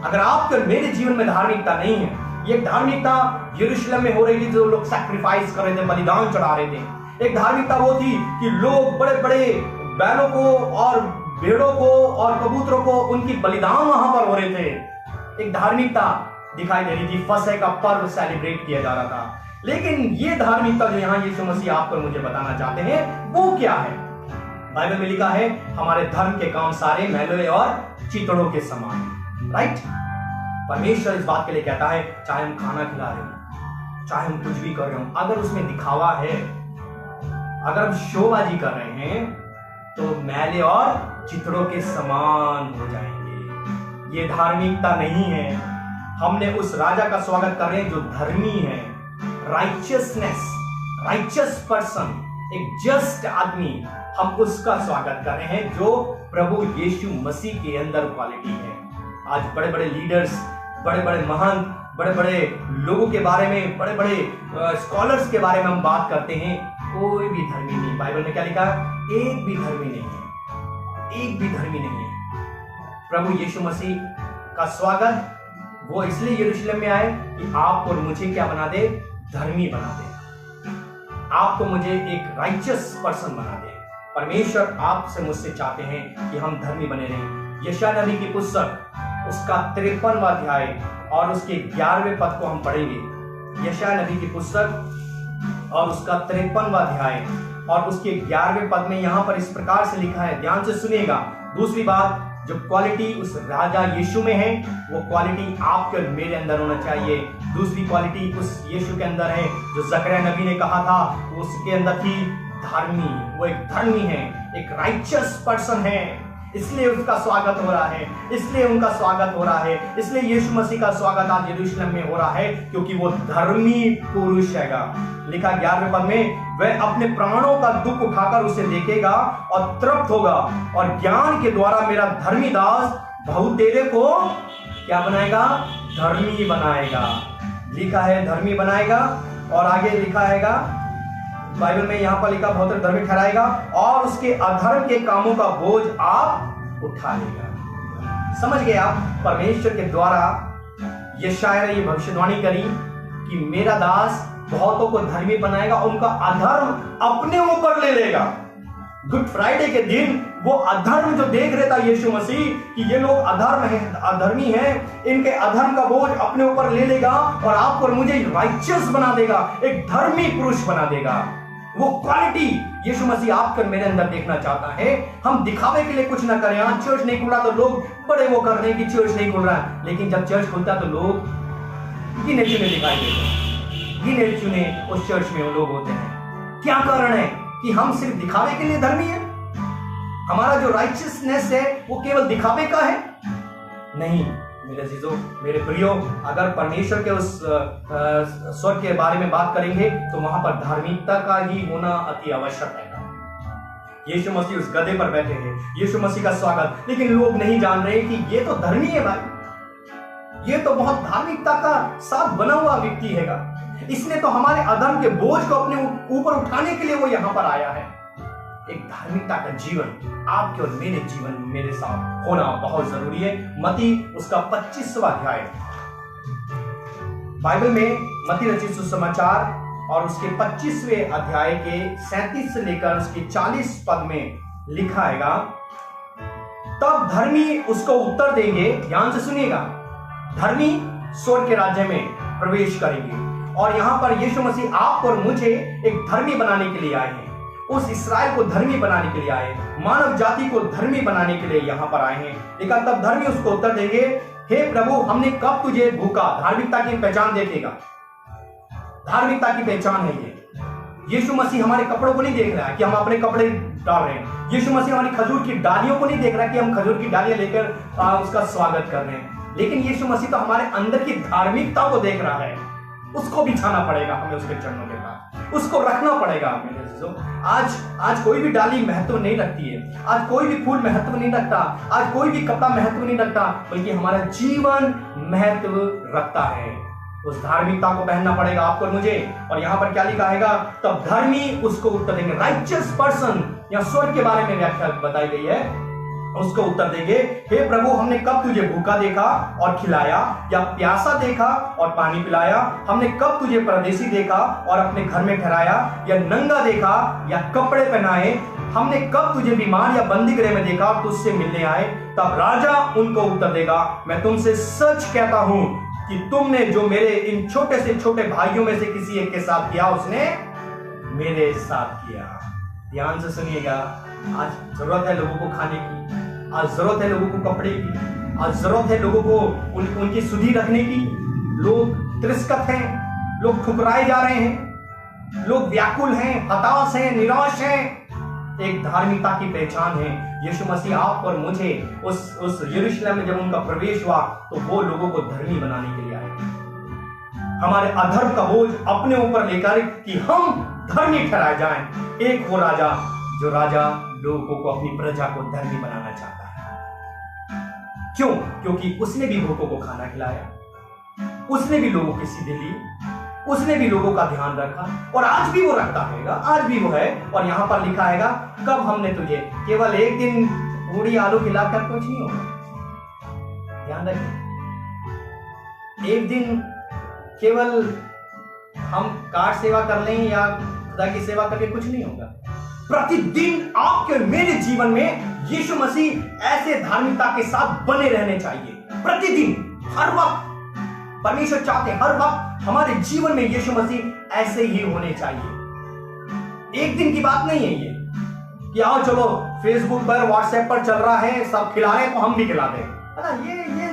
अगर आपके मेरे जीवन में धार्मिकता नहीं है, ये धार्मिकता यरूशलेम में हो रही थी, जो लोग सैक्रिफाइस कर रहे थे, बलिदान चढ़ा रहे थे। एक धार्मिकता वो थी कि लोग बड़े बड़े बैलों को और भेड़ों को और कबूतरों को उनकी बलिदान वहां पर हो रहे थे। एक धार्मिकता दिखाई दे रही थी, फसह का पर्व सेलिब्रेट किया जा रहा था। लेकिन ये धार्मिकता जो यहाँ यीशु मसीह आपको मुझे बताना चाहते हैं, वो क्या है? बाइबल में लिखा है, हमारे धर्म के काम सारे मैले और चितड़ों के समान, राइट? परमेश्वर इस बात के लिए कहता है, चाहे हम खाना खिला रहे हो, चाहे हम कुछ भी कर रहे हो, अगर उसमें दिखावा है, अगर हम शोबाजी कर रहे हैं, तो मैले और चितड़ों के समान हो जाएंगे। ये धार्मिकता नहीं है। हमने उस राजा का स्वागत कर रहे हैं जो धर्मी है, राइचियसनेस, राइचियस पर्सन, एक जस्ट आदमी, हम उसका स्वागत कर रहे हैं जो प्रभु यीशु मसीह के अंदर क्वालिटी है। आज बड़े बड़े लीडर्स, बड़े बड़े महान, बड़े बड़े लोगों के बारे में, बड़े बड़े स्कॉलर्स के बारे में हम बात करते हैं, कोई भी धर्मी नहीं। बाइबल में क्या लिखा है? एक भी धर्मी नहीं है, एक भी धर्मी नहीं है। प्रभु यीशु मसीह का स्वागत वो इसलिए यरूशलेम में आए कि आपको और मुझे क्या बना दे? धर्मी बना दे, आपको मुझे एक राइचियस पर्सन बना दे। परमेश्वर आपसे मुझसे चाहते हैं कि हम धर्मी बने रहें। यशायाह नबी की पुस्तक उसका 53वां अध्याय और उसके 11वें पद को हम पढ़ेंगे। यशायाह नबी की पुस्तक और उसका 53वां अध्याय और उसके 11वें पद में यहां पर इस प्रकार से लिखा है, ध्यान से सुनिएगा। दूसरी बात, जो क्वालिटी उस राजा यीशु में है, वो क्वालिटी आपके और मेरे अंदर होना चाहिए। दूसरी क्वालिटी उस यीशु के अंदर है जो जकरिया नबी ने कहा था, उसके अंदर थी धर्मी। वो एक धर्मी है, एक राइचियस पर्सन है, इसलिए उसका स्वागत हो रहा है, इसलिए उनका स्वागत हो रहा है, इसलिए यीशु मसीह का स्वागत आज यरूशलेम में हो रहा है, क्योंकि वो धर्मी पुरुष हैगा। लिखा 11वें पद में, वह अपने प्राणों का दुख उठाकर उसे देखेगा और तृप्त होगा, और ज्ञान के द्वारा मेरा धर्मी दास बहुतेरे को क्या बनाएगा? धर्मी बनाएगा। लिखा है धर्मी बनाएगा, और आगे लिखा हैगा बाइबल में, यहां पर लिखा बहुत धर्मी ठहराएगा और उसके अधर्म के कामों का बोझ आप उठा लेगा। समझ गए आप? परमेश्वर के द्वारा यशायाह ने ये भविष्यवाणी करी कि मेरा दास बहुतों को धर्मी बनाएगा, उनका अधर्म अपने ऊपर ले लेगा। गुड फ्राइडे के दिन वो अधर्म जो देख रहे था यीशु मसीह कि ये लोग अधर्म है, अधर्मी हैं, इनके अधर्म का बोझ अपने ऊपर ले लेगा और आपको और मुझे राइचियस बना देगा, एक धर्मी पुरुष बना देगा। वो क्वालिटी यीशु मसीह आपके मेरे अंदर देखना चाहता है। हम दिखावे के लिए कुछ ना करें। आज चर्च नहीं खुल रहा तो लोग बड़े वो कर रहे हैं कि चर्च नहीं खुल रहा है, लेकिन जब चर्च खुलता तो लोग गिने चुने दिखाई देते हैं, गिने चुने उस चर्च में वो लोग होते हैं। क्या कारण है कि हम सिर्फ दिखावे के लिए धर्मी है? हमारा जो राइचियसनेस है वो केवल दिखावे का है? नहीं मेरे अजीजों, मेरे प्रियो, अगर परमेश्वर के उस स्वर्ग के बारे में बात करेंगे तो वहां पर धार्मिकता का ही होना अति आवश्यक है। यीशु मसीह उस गधे पर बैठे हैं, यीशु मसीह का स्वागत, लेकिन लोग नहीं जान रहे कि ये तो धर्मी है भाई, ये तो बहुत धार्मिकता का साथ बना हुआ व्यक्ति हैगा, इसने तो हमारे अधर्म के बोझ को अपने ऊपर उठाने के लिए वो यहां पर आया है। एक धार्मिकता का जीवन आपके और मेरे जीवन में मेरे साथ होना बहुत जरूरी है। मत्ती उसका 25वां अध्याय, बाइबल में मत्ती रचित सुसमाचार और उसके 25वें अध्याय के 37 से लेकर उसके 40 पद में लिखा हैगा, तब धर्मी उसको उत्तर देंगे, ध्यान से सुनिएगा, धर्मी स्वर्ग के राज्य में प्रवेश करेंगे। और यहां पर यीशु मसीह आपको और मुझे एक धर्मी बनाने के लिए आए हैं, उस इस्राएल को धर्मी बनाने के लिए आए, मानव जाति को धर्मी बनाने के लिए यहां पर आए हैं। लेकिन तब धर्मी उसको उत्तर देंगे, हे प्रभु, हमने कब तुझे भूखा। धार्मिकता की पहचान देखेगा, धार्मिकता की पहचान है ये। यीशु मसीह हमारे कपड़ों को नहीं देख रहा है कि हम अपने कपड़े डाल रहे हैं। यीशु मसीह हमारी खजूर की डालियों को नहीं देख रहा है कि हम खजूर की डालियां लेकर उसका स्वागत कर रहे हैं। लेकिन यीशु मसीह तो हमारे अंदर की धार्मिकता को देख रहा है। उसको बिछाना पड़ेगा हमें उसके चरणों के पास, उसको रखना पड़ेगा हमें। आज कोई भी डाली महत्व नहीं रखती है, आज कोई भी फूल महत्व नहीं रखता, आज कोई भी कपड़ा महत्व नहीं रखता, बल्कि हमारा जीवन महत्व रखता है। उस धार्मिकता को पहनना पड़ेगा आपको और मुझे। और यहां पर क्या लिखा है, तब धर्मी उसको उत्तर देंगे। राइचियस पर्सन, यहां स्वर्ग के बारे में व्याख्या बताई गई है, उसको उत्तर देंगे, हे प्रभु, हमने कब तुझे भूखा देखा और खिलाया, या प्यासा देखा और पानी पिलाया? हमने कब तुझे परदेसी देखा और अपने घर में ठहराया, या नंगा देखा या कपड़े पहनाए? हमने कब तुझे बीमार या बंदी गृह में देखा और तुझसे मिलने आए? तब राजा उनको उत्तर देगा, मैं तुमसे सच कहता हूं कि तुमने जो मेरे इन छोटे से छोटे भाइयों में से किसी एक के साथ किया, उसने मेरे साथ किया। ध्यान से सुनिएगा, आज जरूरत है लोगों को खाने की, आज जरूरत है लोगों को कपड़े की, आज जरूरत है लोगों को उनकी सुधि रखने की। लोग तिरस्कृत हैं, लोग ठुकराए जा रहे हैं, लोग व्याकुल हैं, हताश हैं, निराश हैं। एक धार्मिकता की पहचान है। यीशु मसीह आप और मुझे उस यरूशलेम में जब उनका प्रवेश हुआ तो वो लोगों को धर्मी बनाने के लिए आए, हमारे अधर्म का बोझ अपने ऊपर लेकर कि हम धर्मी ठहराए जाएं। एक वो राजा जो राजा लोगों को, अपनी प्रजा को धर्मी बनाना चाहता है। क्यों? क्योंकि उसने भी भूखों को खाना खिलाया, उसने भी लोगों की सीधे ली, उसने भी लोगों का ध्यान रखा, और आज भी वो रखता है, आज भी वो है। और यहां पर लिखा है, कब हमने तुझे, केवल एक दिन पूरी आलू खिलाकर कुछ नहीं होगा। ध्यान रखें, एक दिन केवल हम कार सेवा कर लें या खुदा की सेवा करके कुछ नहीं होगा। प्रतिदिन आपके मेरे जीवन में यीशु मसीह ऐसे धार्मिकता के साथ बने रहने चाहिए। प्रतिदिन, हर वक्त परमेश्वर चाहते हैं हर वक्त हमारे जीवन में यीशु मसीह ऐसे ही होने चाहिए। एक दिन की बात नहीं है ये कि आओ चलो फेसबुक पर, व्हाट्सएप पर चल रहा है, सब खिला रहे हैं तो हम भी खिला दें, है ना?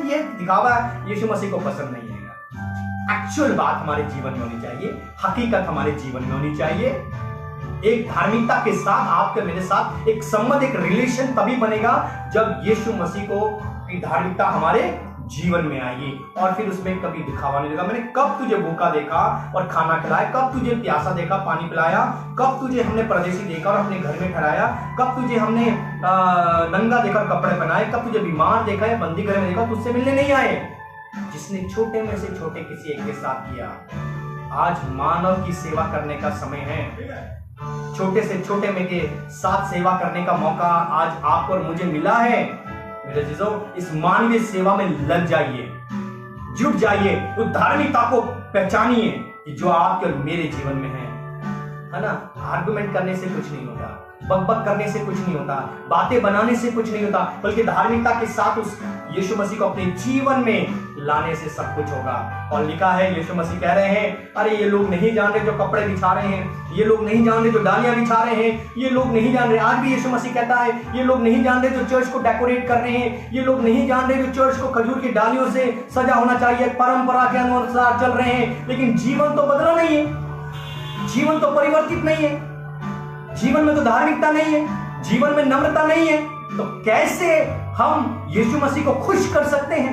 ये दिखावा यीशु मसीह को पसंद नहीं है। एक्चुअल बात हमारे जीवन में होनी चाहिए, हकीकत हमारे जीवन में होनी चाहिए। एक धार्मिकता के साथ आपके मेरे साथ एक संबंध, एक रिलेशन तभी बनेगा जब यीशु मसीह को की धार्मिकता हमारे जीवन में आएगी। और फिर उसमें कभी दिखावा नहीं देगा। मैंने कब तुझे भूखा देखा और खाना खिलाया, कब तुझे प्यासा देखा, पानी पिलाया, कब तुझे हमने परदेसी देखा और अपने घर में ठहराया, कब तुझे हमने नंगा देखा कपड़े पहनाए, कब तुझे बीमार देखा या बंदी घर में देखा, तुझसे मिलने नहीं आए। जिसने छोटे में से छोटे किसी एक के साथ किया, आज मानव की सेवा करने का समय है। छोटे से छोटे में के साथ सेवा करने का मौका आज आपको और मुझे मिला है। मेरे जीजों, इस मानवीय सेवा में लग जाइए, जुट जाइए, उस धार्मिकता को पहचानिए कि जो आपके और मेरे जीवन में है ना? आर्गुमेंट करने से कुछ नहीं होता, बकबक करने से कुछ नहीं होता, बातें बनाने से कुछ नहीं होता, बल्कि धार्मिकता के साथ उस यीशु मसीह को अपने जीवन में लाने से सब कुछ होगा। और लिखा है, यीशु मसीह कह रहे हैं, अरे ये लोग नहीं जान रहे जो कपड़े बिछा रहे हैं, ये लोग नहीं जान रहे जो डालियां बिछा रहे हैं, ये लोग नहीं जान रहे। आज भी यीशु मसीह कहता है, ये लोग नहीं जान रहे जो चर्च को डेकोरेट कर रहे हैं, ये लोग नहीं जान रहे जो चर्च को खजूर की डालियों से सजा होना चाहिए, परंपरा के अनुसार चल रहे हैं, लेकिन जीवन तो बदला नहीं है, जीवन तो परिवर्तित नहीं है, जीवन में तो धार्मिकता नहीं है, जीवन में नम्रता नहीं है। तो कैसे हम यीशु मसीह को खुश कर सकते हैं?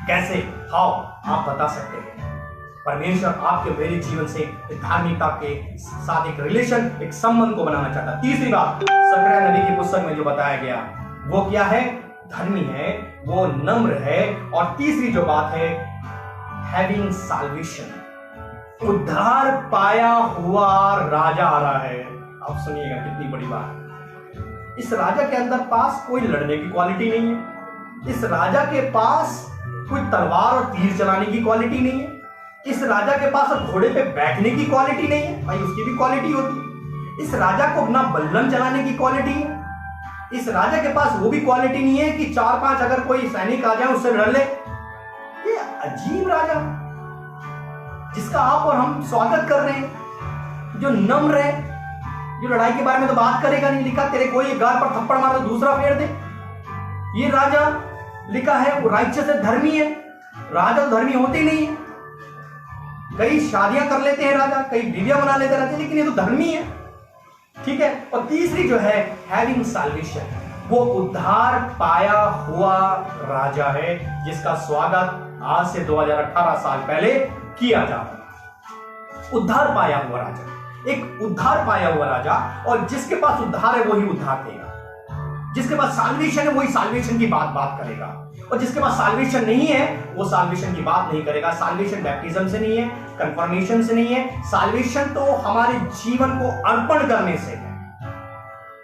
कैसे? हाउ? आप बता सकते हैं। परमेश्वर आपके मेरे जीवन से धार्मिकता के साथ एक रिलेशन, एक संबंध को बनाना चाहता है। तीसरी बात जकरिया नबी की पुस्तक में जो बताया गया वो क्या है? धर्मी है, वो नम्र है। और तीसरी जो बात है, हैविंग सैल्वेशन, उद्धार पाया हुआ राजा आ रहा है। आप सुनिएगा कितनी बड़ी बात। इस राजा के अंदर पास कोई लड़ने की क्वालिटी नहीं है, इस राजा के पास कोई तलवार और तीर चलाने की क्वालिटी नहीं है, इस राजा के पास घोड़े पे बैठने की क्वालिटी नहीं है, भाई उसकी भी क्वालिटी होती है। इस राजा को अपना बल्लम चलाने की क्वालिटी है, इस राजा के पास वो भी क्वालिटी नहीं है कि 4-5 अगर कोई सैनिक आ जाए उससे लड़ ले। ये अजीब राजा जिसका आप और हम स्वागत कर रहे हैं, जो नम्र है, जो लड़ाई के बारे में तो बात करेगा नहीं। लिखा तेरे कोई गाल पर थप्पड़ मारो दूसरा फेर दे। ये राजा लिखा है वो राइचस है, धर्मी है। राजा तो धर्मी होते ही नहीं है। कई शादियां कर लेते हैं राजा, कई बीवियां बना लेते रहते हैं, लेकिन ये तो धर्मी है। ठीक है। और तीसरी जो है हैविंग सैल्वेशन, वो उद्धार पाया हुआ राजा है, जिसका स्वागत आज से 2018 साल पहले किया जाता। उद्धार पाया हुआ राजा, एक उद्धार पाया हुआ राजा, और जिसके पास उद्धार है वही उद्धार देगा। जिसके पास साल्वेशन है वही साल्वेशन की बात करेगा, और जिसके पास साल्वेशन नहीं है वो साल्वेशन की बात नहीं करेगा। साल्वेशन बैप्टिज्म से नहीं है, कंफर्मेशन से नहीं है। साल्वेशन तो हमारे जीवन को अर्पण करने से है।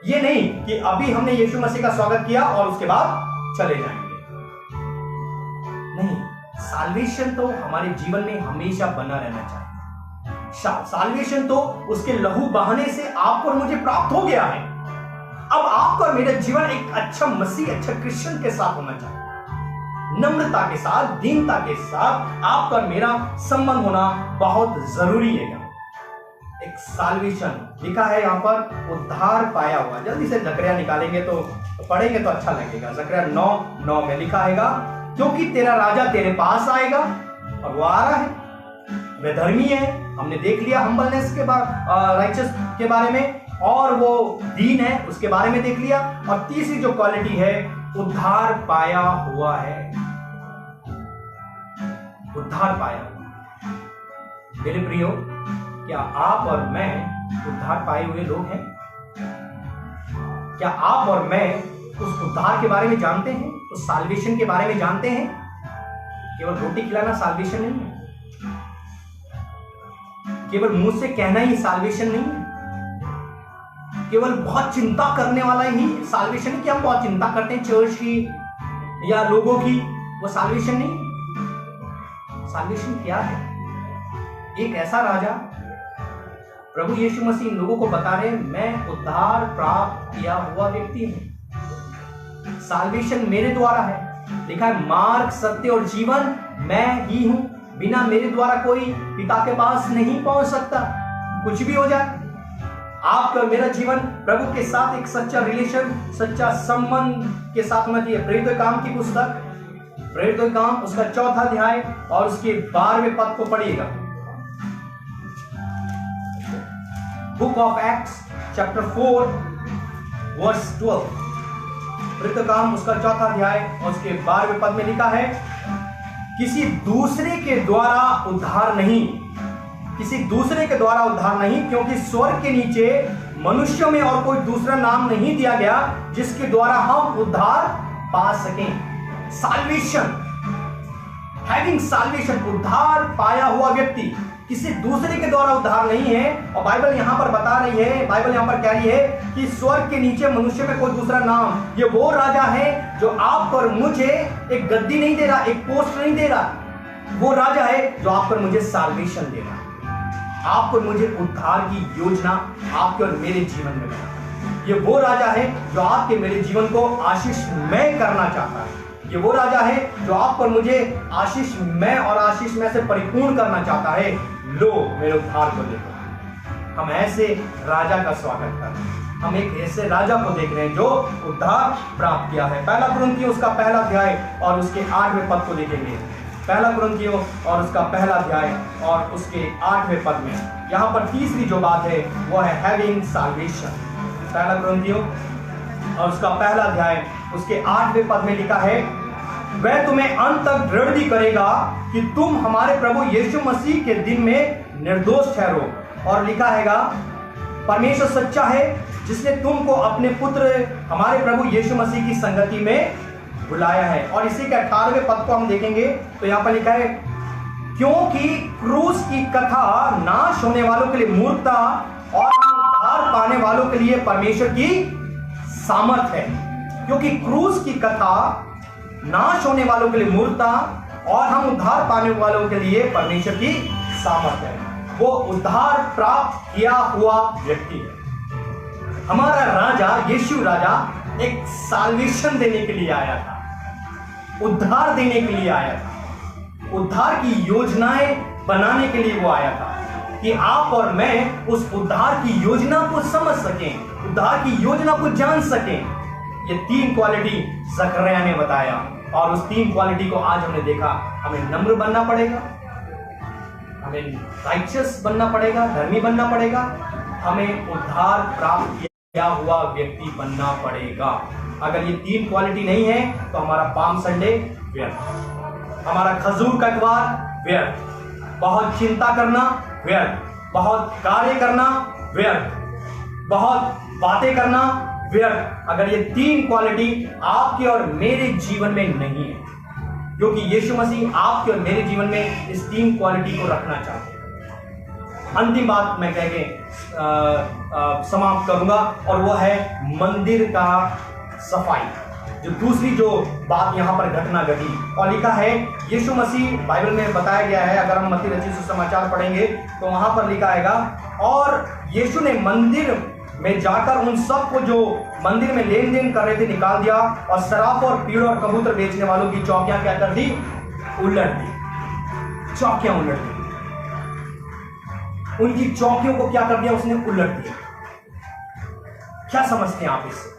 ये नहीं कि अभी हमने यीशु मसीह का स्वागत किया और उसके बाद चले जाएंगे। नहीं, साल्वेशन तो हमारे जीवन में हमेशा बना रहना चाहिए। साल्वेशन तो उसके लहू बहाने से आपको और मुझे प्राप्त हो गया है। अब आपका और मेरा जीवन एक अच्छा मसीह, अच्छा क्रिश्चियन के साथ होना चाहिए। नम्रता के साथ, दीनता के साथ आपका और मेरा संबंध होना बहुत जरूरी है। एक साल्वेशन लिखा है यहां पर, उद्धार पाया हुआ। जल्दी से जकरिया निकालेंगे तो पढ़ेंगे तो अच्छा लगेगा। जकरिया 9:9 में लिखा हैगा, क्योंकि तेरा राजा तेरे पास आएगा, और वो आ रहा है, वह धर्मी है। हमने देख लिया हम्बलनेस के राइचस के बारे में, और वो दीन है उसके बारे में देख लिया। और तीसरी जो क्वालिटी है, उद्धार पाया हुआ है। उद्धार पाया हुआ। मेरे प्रियो, क्या आप और मैं उद्धार पाए हुए लोग हैं? क्या आप और मैं उस उद्धार के बारे में जानते हैं, उस साल्वेशन के बारे में जानते हैं? केवल रोटी खिलाना साल्वेशन नहीं है, केवल मुंह से कहना ही साल्वेशन नहीं है, केवल बहुत चिंता करने वाला ही साल्वेशन है कि हम बहुत चिंता करते हैं चर्च की या लोगों की, वो साल्वेशन नहीं। साल्वेशन क्या है? एक ऐसा राजा, प्रभु यीशु मसीह इन लोगों को बता रहे हैं, मैं उद्धार प्राप्त किया हुआ व्यक्ति हूं। साल्वेशन मेरे द्वारा है। लिखा है, मार्ग, सत्य और जीवन मैं ही हूं। बिना मेरे द्वारा कोई पिता के पास नहीं पहुंच सकता। कुछ भी हो जाए, आपका मेरा जीवन प्रभु के साथ एक सच्चा रिलेशन, सच्चा संबंध के साथ होना चाहिए। प्रेरितों के काम की पुस्तक, प्रेरितों के काम उसका 4वां अध्याय और उसके 12वें पद को पढ़िएगा। Book of Acts chapter 4 verse 12। प्रेरितों के काम उसका 4वां अध्याय और उसके 12वें पद में लिखा है, किसी दूसरे के द्वारा उद्धार नहीं, किसी दूसरे के द्वारा उद्धार नहीं, क्योंकि स्वर्ग के नीचे मनुष्यों में और कोई दूसरा नाम नहीं दिया गया जिसके द्वारा हम उद्धार पा सकें। साल्वेशन, हैविंग साल्वेशन, उद्धार पाया हुआ व्यक्ति किसी दूसरे के द्वारा उद्धार नहीं है। और बाइबल यहां पर बता रही है, बाइबल यहां पर कह रही है कि स्वर्ग के नीचे मनुष्य में कोई दूसरा नाम, ये वो राजा है जो आप और मुझे एक गद्दी नहीं दे रहा, एक पोस्ट नहीं दे रहा। वो राजा है जो आप और मुझे साल्वेशन दे रहा है, आपको मुझे उद्धार की योजना आपके और मेरे जीवन में बना। ये वो राजा है जो आपके मेरे जीवन को आशीषमय करना चाहता है। ये वो राजा है जो आप और मुझे आशीषमय और आशीषमय से परिपूर्ण करना चाहता है। लो मेरे उद्धार को देखो। हम ऐसे राजा का स्वागत कर रहे हैं। हम एक ऐसे राजा को देख रहे हैं जो उद्धार प्राप्त किया है। पहला कुरिन्थियों उसका 1 अध्याय और उसके 8वें पद को देखेंगे। पहला कुरिन्थियों और उसका 1 अध्याय और उसके 8वें पद में यहाँ पर तीसरी जो बात है वो है हैविंग साल्वेशन। पहला कुरिन्थियों और उसका 1 अध्याय उसके 8वें पद में लिखा है, वह तुम्हें अंत तक दृढ़ भी करेगा कि तुम हमारे प्रभु यीशु मसीह के दिन में निर्दोष ठहरो। और लिखा हैगा, परमेश्वर सच्चा है जिसने तुमको अपने पुत्र हमारे प्रभु यीशु मसीह की संगति में बुलाया है। और इसी के 18वें पद को हम देखेंगे तो यहाँ पर लिखा है, क्योंकि क्रूस की कथा नाश होने वालों के लिए मूर्खता और उद्धार पाने वालों के लिए परमेश्वर की सामर्थ है। क्योंकि क्रूस की कथा नाश होने वालों के लिए मूर्खता और हम उद्धार पाने वालों के लिए परमेश्वर की सामर्थ है। वो उद्धार प्राप्त किया हुआ व्यक्ति है। हमारा राजा यीशु राजा एक साल्वेशन देने के लिए आया था, उद्धार देने के लिए आया था, उद्धार की योजनाएं बनाने के लिए वो आया था कि आप और मैं उस उद्धार की योजना को समझ सकें, उद्धार की योजना को जान सकें। ये 3 क्वालिटी जकरिया ने बताया। और उस 3 क्वालिटी को आज हमने देखा। हमें नम्र बनना पड़ेगा, हमें राइचस बनना पड़ेगा, धर्मी बनना पड़ेगा, हमें उद्धार प्राप्त किया हुआ व्यक्ति बनना पड़ेगा। अगर ये 3 क्वालिटी नहीं है तो हमारा पाम संडे व्यर्थ, हमारा खजूर का इतवार व्यर्थ, बहुत चिंता करना व्यर्थ, बहुत कार्य करना व्यर्थ, बहुत बातें करना व्यर्थ, अगर ये 3 क्वालिटी आपके और मेरे जीवन में नहीं है। क्योंकि यीशु मसीह आपके और मेरे जीवन में इस 3 क्वालिटी को रखना चाहते हैं। अंतिम बात मैं कह के समाप्त करूंगा और वो है मंदिर का सफाई। जो दूसरी जो बात यहां पर घटना घटी और लिखा है, यीशु मसीह बाइबल में बताया गया है, अगर हम मत्ती रचित सुसमाचार पढ़ेंगे तो वहां पर लिखा आएगा, और यीशु ने मंदिर में जाकर उन सब को जो मंदिर में लेन देन कर रहे थे निकाल दिया, और शराब और पीड़ और कबूतर बेचने वालों की चौकियां क्या कर दी? उलट दी। चौकियां उलट दी, उनकी चौकियों को क्या कर दिया? उसने उलट दिया। क्या समझते हैं आप इससे?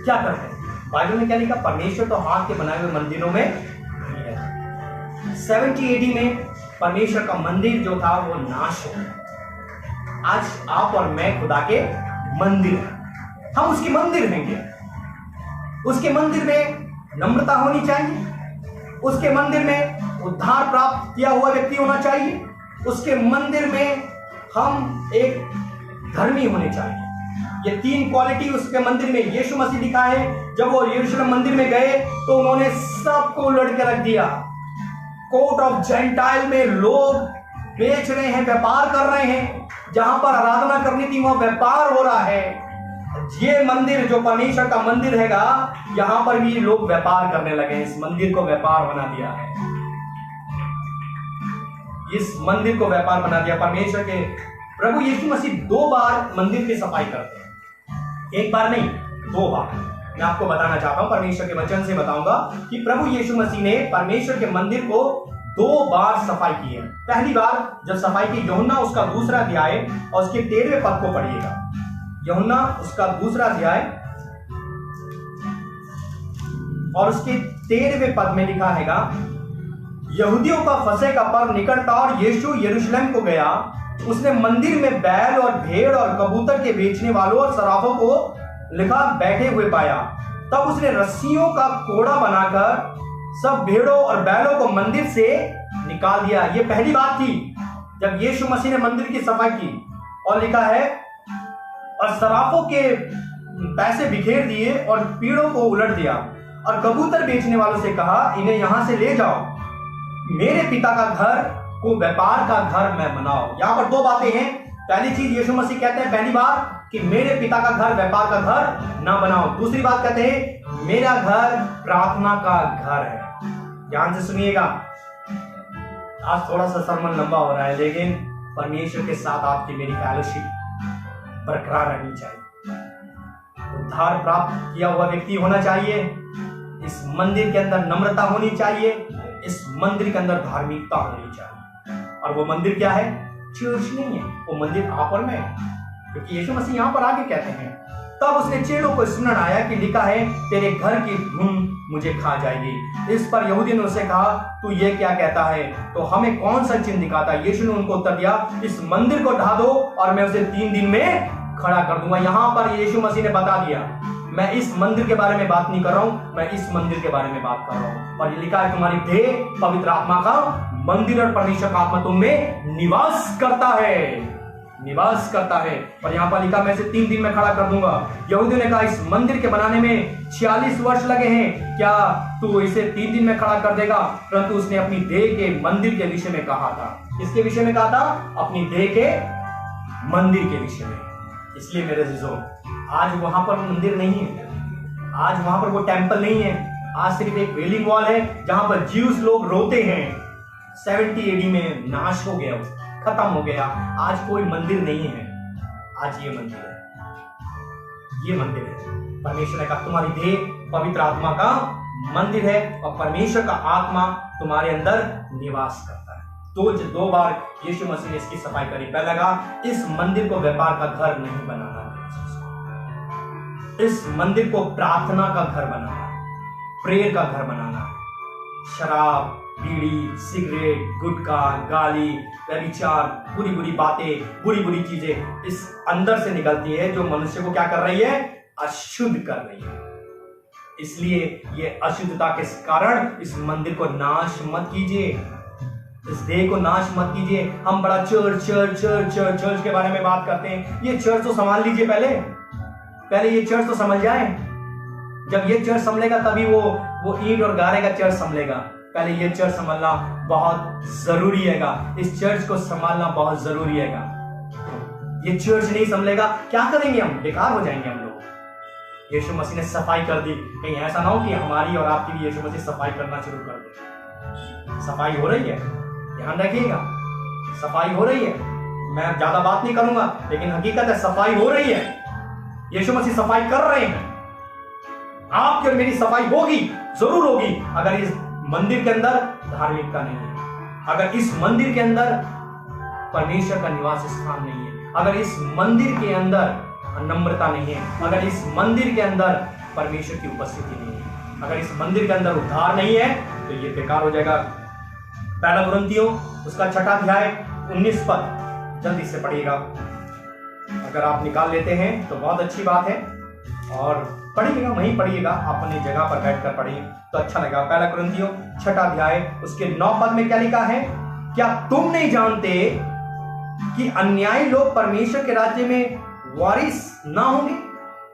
क्या करते हैं? बाइबल में क्या लिखा? परमेश्वर तो हाथ के बनाए हुए मंदिरों में नहीं रहता। 70 AD में परमेश्वर का मंदिर जो था वो नाश हो गया। आज आप और मैं खुदा के मंदिर हैं, हम उसके मंदिर होंगे। उसके मंदिर में नम्रता होनी चाहिए, उसके मंदिर में उद्धार प्राप्त किया हुआ व्यक्ति होना चाहिए, उसके मंदिर में हम एक धर्मी होने चाहिए। ये 3 क्वालिटी उसके मंदिर में यीशु मसीह लिखा है। जब वो यरूशलेम मंदिर में गए तो उन्होंने सबको उलट के रख दिया। कोर्ट ऑफ जेंटाइल में लोग बेच रहे हैं, व्यापार कर रहे हैं, जहां पर आराधना करनी थी वहां व्यापार हो रहा है। ये मंदिर जो परमेश्वर का मंदिर हैगा, यहां पर भी लोग व्यापार करने लगे। इस मंदिर को व्यापार बना दिया है, इस मंदिर को व्यापार बना दिया। परमेश्वर के प्रभु यीशु मसीह 2 बार मंदिर की सफाई करते हैं, एक बार नहीं 2 बार। मैं आपको बताना चाहता हूं, परमेश्वर के वचन से बताऊंगा कि प्रभु यीशु मसीह ने परमेश्वर के मंदिर को 2 बार सफाई की है। पहली बार जब सफाई की, यूहन्ना उसका 2रा अध्याय और उसके 13वें पद को पढ़िएगा। यूहन्ना उसका 2रा अध्याय और उसके 13वें पद में लिखा हैगा, यहूदियों का फसह का पर्व निकट था और यीशु यरूशलेम को गया। उसने मंदिर में बैल और भेड़ और कबूतर के बेचने वालों और सराफों को लिखा बैठे हुए पाया। तब उसने रस्सियों का कोड़ा बनाकर सब भेड़ों और बैलों को मंदिर से निकाल दिया। यह पहली बात थी जब यीशु मसीह ने मंदिर की सफाई की। और लिखा है, और सराफों के पैसे बिखेर दिए और पीड़ों को उलट दिया, और कबूतर बेचने वालों से कहा, इन्हें यहां से ले जाओ, मेरे पिता का घर को व्यापार का घर मैं बनाओ। यहां पर 2 बातें हैं। पहली चीज यीशु मसीह कहते हैं, पहली बात कि मेरे पिता का घर व्यापार का घर ना बनाओ। दूसरी बात कहते हैं, मेरा घर प्रार्थना का घर है। ध्यान से सुनिएगा, आज थोड़ा सा सरमन लंबा हो रहा है, लेकिन परमेश्वर के साथ आपकी मेरी फेलोशिप बरकरार रहनी चाहिए। उद्धार प्राप्त किया हुआ व्यक्ति होना चाहिए। इस मंदिर के अंदर नम्रता होनी चाहिए, इस मंदिर के अंदर धार्मिकता होनी चाहिए। और वो मंदिर क्या है? चर्च नहीं है, वो मंदिर आप और मैं है। क्योंकि यीशु मसीह यहां पर आगे कहते हैं, तब उसने चेलों को स्मरण आया कि लिखा है, तेरे घर की धूम मुझे खा जाएगी। इस पर यहूदी ने उससे कहा, तू ये क्या कहता है? तो हमें कौन सा चिन्ह दिखाता है? यीशु ने उनको उत्तर दिया, इस मंदिर को ढा दो और मैं उसे 3 दिन में खड़ा कर दूंगा। यहां पर यीशु मसीह ने बता दिया, मैं इस मंदिर के बारे में बात नहीं कर रहा हूं, मैं इस मंदिर के बारे में बात कर रहा हूं। और ये लिखा है, तुम्हारी देह पवित्र आत्मा का मंदिर और परमेश्वर का आत्मा तुम में निवास करता है, निवास करता है। और यहां पर लिखा, मैं इसे 3 दिन में खड़ा कर दूंगा। यहूदियों ने कहा, इस मंदिर के बनाने में 46 वर्ष लगे हैं, क्या तू इसे 3 दिन में खड़ा कर देगा? परंतु उसने अपनी देह के मंदिर के विषय में कहा था। किसके विषय में कहा था? अपनी देह के मंदिर के विषय में। इसलिए मेरे अजीजों, आज वहां पर मंदिर नहीं है, आज वहां पर वो टेंपल नहीं है, आज सिर्फ एक वेलिंग वॉल है जहां पर ज्यूस लोग रोते हैं। 70 AD में नाश हो गया, खत्म हो गया। आज कोई मंदिर नहीं है, आज ये मंदिर है, ये मंदिर है। परमेश्वर ने कहा, तुम्हारी देह पवित्र आत्मा का मंदिर है और परमेश्वर का आत्मा तुम्हारे अंदर निवास करता है। तो 2 बार यीशु मसीह ने इसकी सफाई करी। पहला कहा, इस मंदिर को व्यापार का घर नहीं बनाना, इस मंदिर को प्रार्थना का घर बनाना। प्रेयर का घर बनाना है। शराब, बीड़ी, सिगरेट, गुटखा, गाली, व्यभिचार, बुरी बुरी बातें, बुरी बुरी चीजें इस अंदर से निकलती है जो मनुष्य को क्या कर रही है? अशुद्ध कर रही है। इसलिए ये अशुद्धता के कारण इस मंदिर को नाश मत कीजिए, इस देह को नाश मत कीजिए। हम बड़ा church church church church church के बारे में बात करते हैं। ये चर्च तो संभाल लीजिए, पहले ये चर्च तो समझ जाए। जब ये चर्च संभलेगा तभी वो ईंट और गारे का चर्च संभलेगा। पहले ये चर्च संभालना बहुत जरूरी हैगा। इस चर्च को संभालना बहुत जरूरी हैगा। ये चर्च नहीं संभलेगा, क्या करेंगे हम? बेकार हो जाएंगे हम लोग। यीशु मसीह ने सफाई कर दी, कहीं ऐसा ना हो कि हमारी और आपकी भी यीशु मसीह सफाई करना शुरू कर दे। सफाई हो रही है, ध्यान रखिएगा, सफाई हो रही है। मैं ज्यादा बात नहीं करूंगा, लेकिन हकीकत है सफाई हो रही है। यीशु मसीह सफाई कर रहे हैं। आपकी और मेरी सफाई होगी, जरूर होगी, अगर इस मंदिर के अंदर धार्मिकता नहीं है, अगर इस मंदिर के अंदर परमेश्वर का निवास स्थान नहीं है, अगर इस मंदिर के अंदर नम्रता नहीं है, अगर इस मंदिर के अंदर परमेश्वर की उपस्थिति नहीं है, अगर इस मंदिर के अंदर उद्धार नहीं है, तो ये बेकार हो जाएगा। पहला कुरिन्थियों उसका 6 अध्याय 19 पद जल्दी से पढ़िएगा। अगर आप निकाल लेते हैं तो बहुत अच्छी बात है, और पढ़िएगा, वहीं पढ़िएगा, अपनी जगह पर बैठकर पढ़िए तो अच्छा लगेगा। पहला कुरिन्थियों 6 अध्याय उसके 9 पद में क्या लिखा है? क्या तुम नहीं जानते कि अन्यायी लोग परमेश्वर के राज्य में वारिस ना होंगे?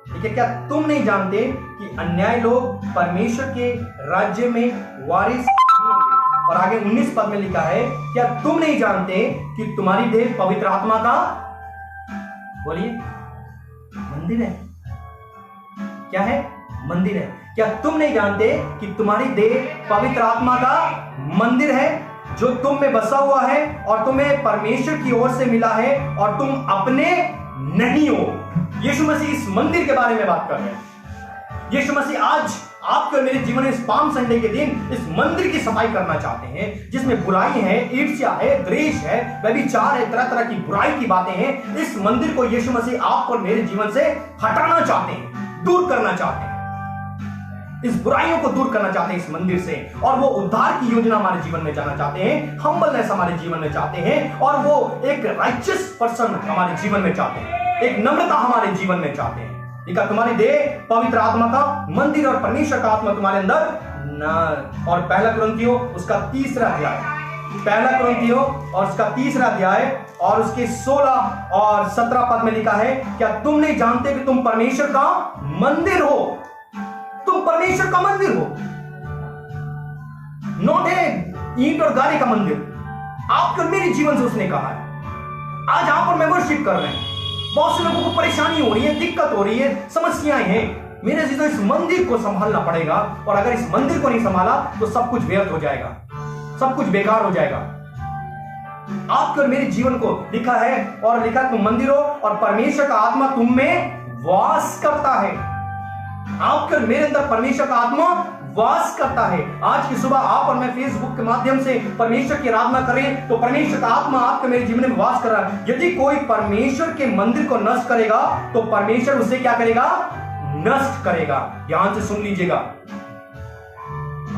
ठीक है, क्या तुम नहीं जानते कि अन्यायी लोग परमेश्वर के राज्य में वारिस नहीं होंगे? और आगे 19 पद में लिखा है, क्या तुम नहीं जानते कि तुम्हारी देह पवित्र आत्मा का, बोलिए, मंदिर है? क्या है? मंदिर है। क्या तुम नहीं जानते कि तुम्हारी देह पवित्र आत्मा का मंदिर है जो तुम में बसा हुआ है और तुम्हें परमेश्वर की ओर से मिला है और तुम अपने नहीं हो? यीशु मसीह इस मंदिर के बारे में बात कर रहे हैं। यीशु मसीह आज आपके और मेरे जीवन में इस पाम संडे के दिन इस मंदिर की सफाई करना चाहते हैं, जिसमें बुराई है, ईर्ष्या है, द्वेष है, व्यभिचार है, तरह तरह की बुराई की बातें हैं। इस मंदिर को यीशु मसीह आप और मेरे जीवन से हटाना चाहते हैं, दूर करना चाहते हैं, इस बुराइयों को दूर करना चाहते हैं इस मंदिर से, और वो उद्धार की योजना हमारे जीवन में जाना चाहते हैं, हम्बलनेस हमारे जीवन में चाहते हैं, और वो एक राइचियस पर्सन हमारे जीवन में चाहते हैं, एक नम्रता हमारे जीवन में चाहते हैं। देखा, तुम्हारी देह पवित्र आत्मा का मंदिर और परमेश्वर का आत्मा तुम्हारे अंदर न। और पहला कुरिन्थियों उसका 3 अध्याय, पहला कुरिन्थियों और उसका 3 अध्याय और उसके 16 और 17 पद में लिखा है, क्या तुम नहीं जानते कि तुम परमेश्वर का मंदिर हो? तुम परमेश्वर का मंदिर हो, नॉट है ईंट और गारे का मंदिर। आपके और मेरे जीवन से उसने कहा है। आज आप और मैं वर्शिप कर रहे हैं, बहुत से लोगों को परेशानी हो रही है, दिक्कत हो रही है, समस्याएं हैं। मेरे जीवन इस मंदिर को संभालना पड़ेगा, और अगर इस मंदिर को नहीं संभाला तो सब कुछ व्यर्थ हो जाएगा, सब कुछ बेकार हो जाएगा। आपके और मेरे जीवन को लिखा है, और लिखा तुम मंदिर हो और परमेश्वर का आत्मा तुम में वास करता है। आपके और मेरे अंदर परमेश्वर का आत्मा वास करता है। आज की सुबह आप और मैं फेसबुक के माध्यम से परमेश्वर की आराधना करें तो परमेश्वर का आत्मा आपके मेरे जीवन में वास कर रहा है। यदि कोई परमेश्वर के मंदिर को नष्ट करेगा तो परमेश्वर उसे क्या करेगा? नष्ट करेगा। ध्यान से सुन लीजिएगा,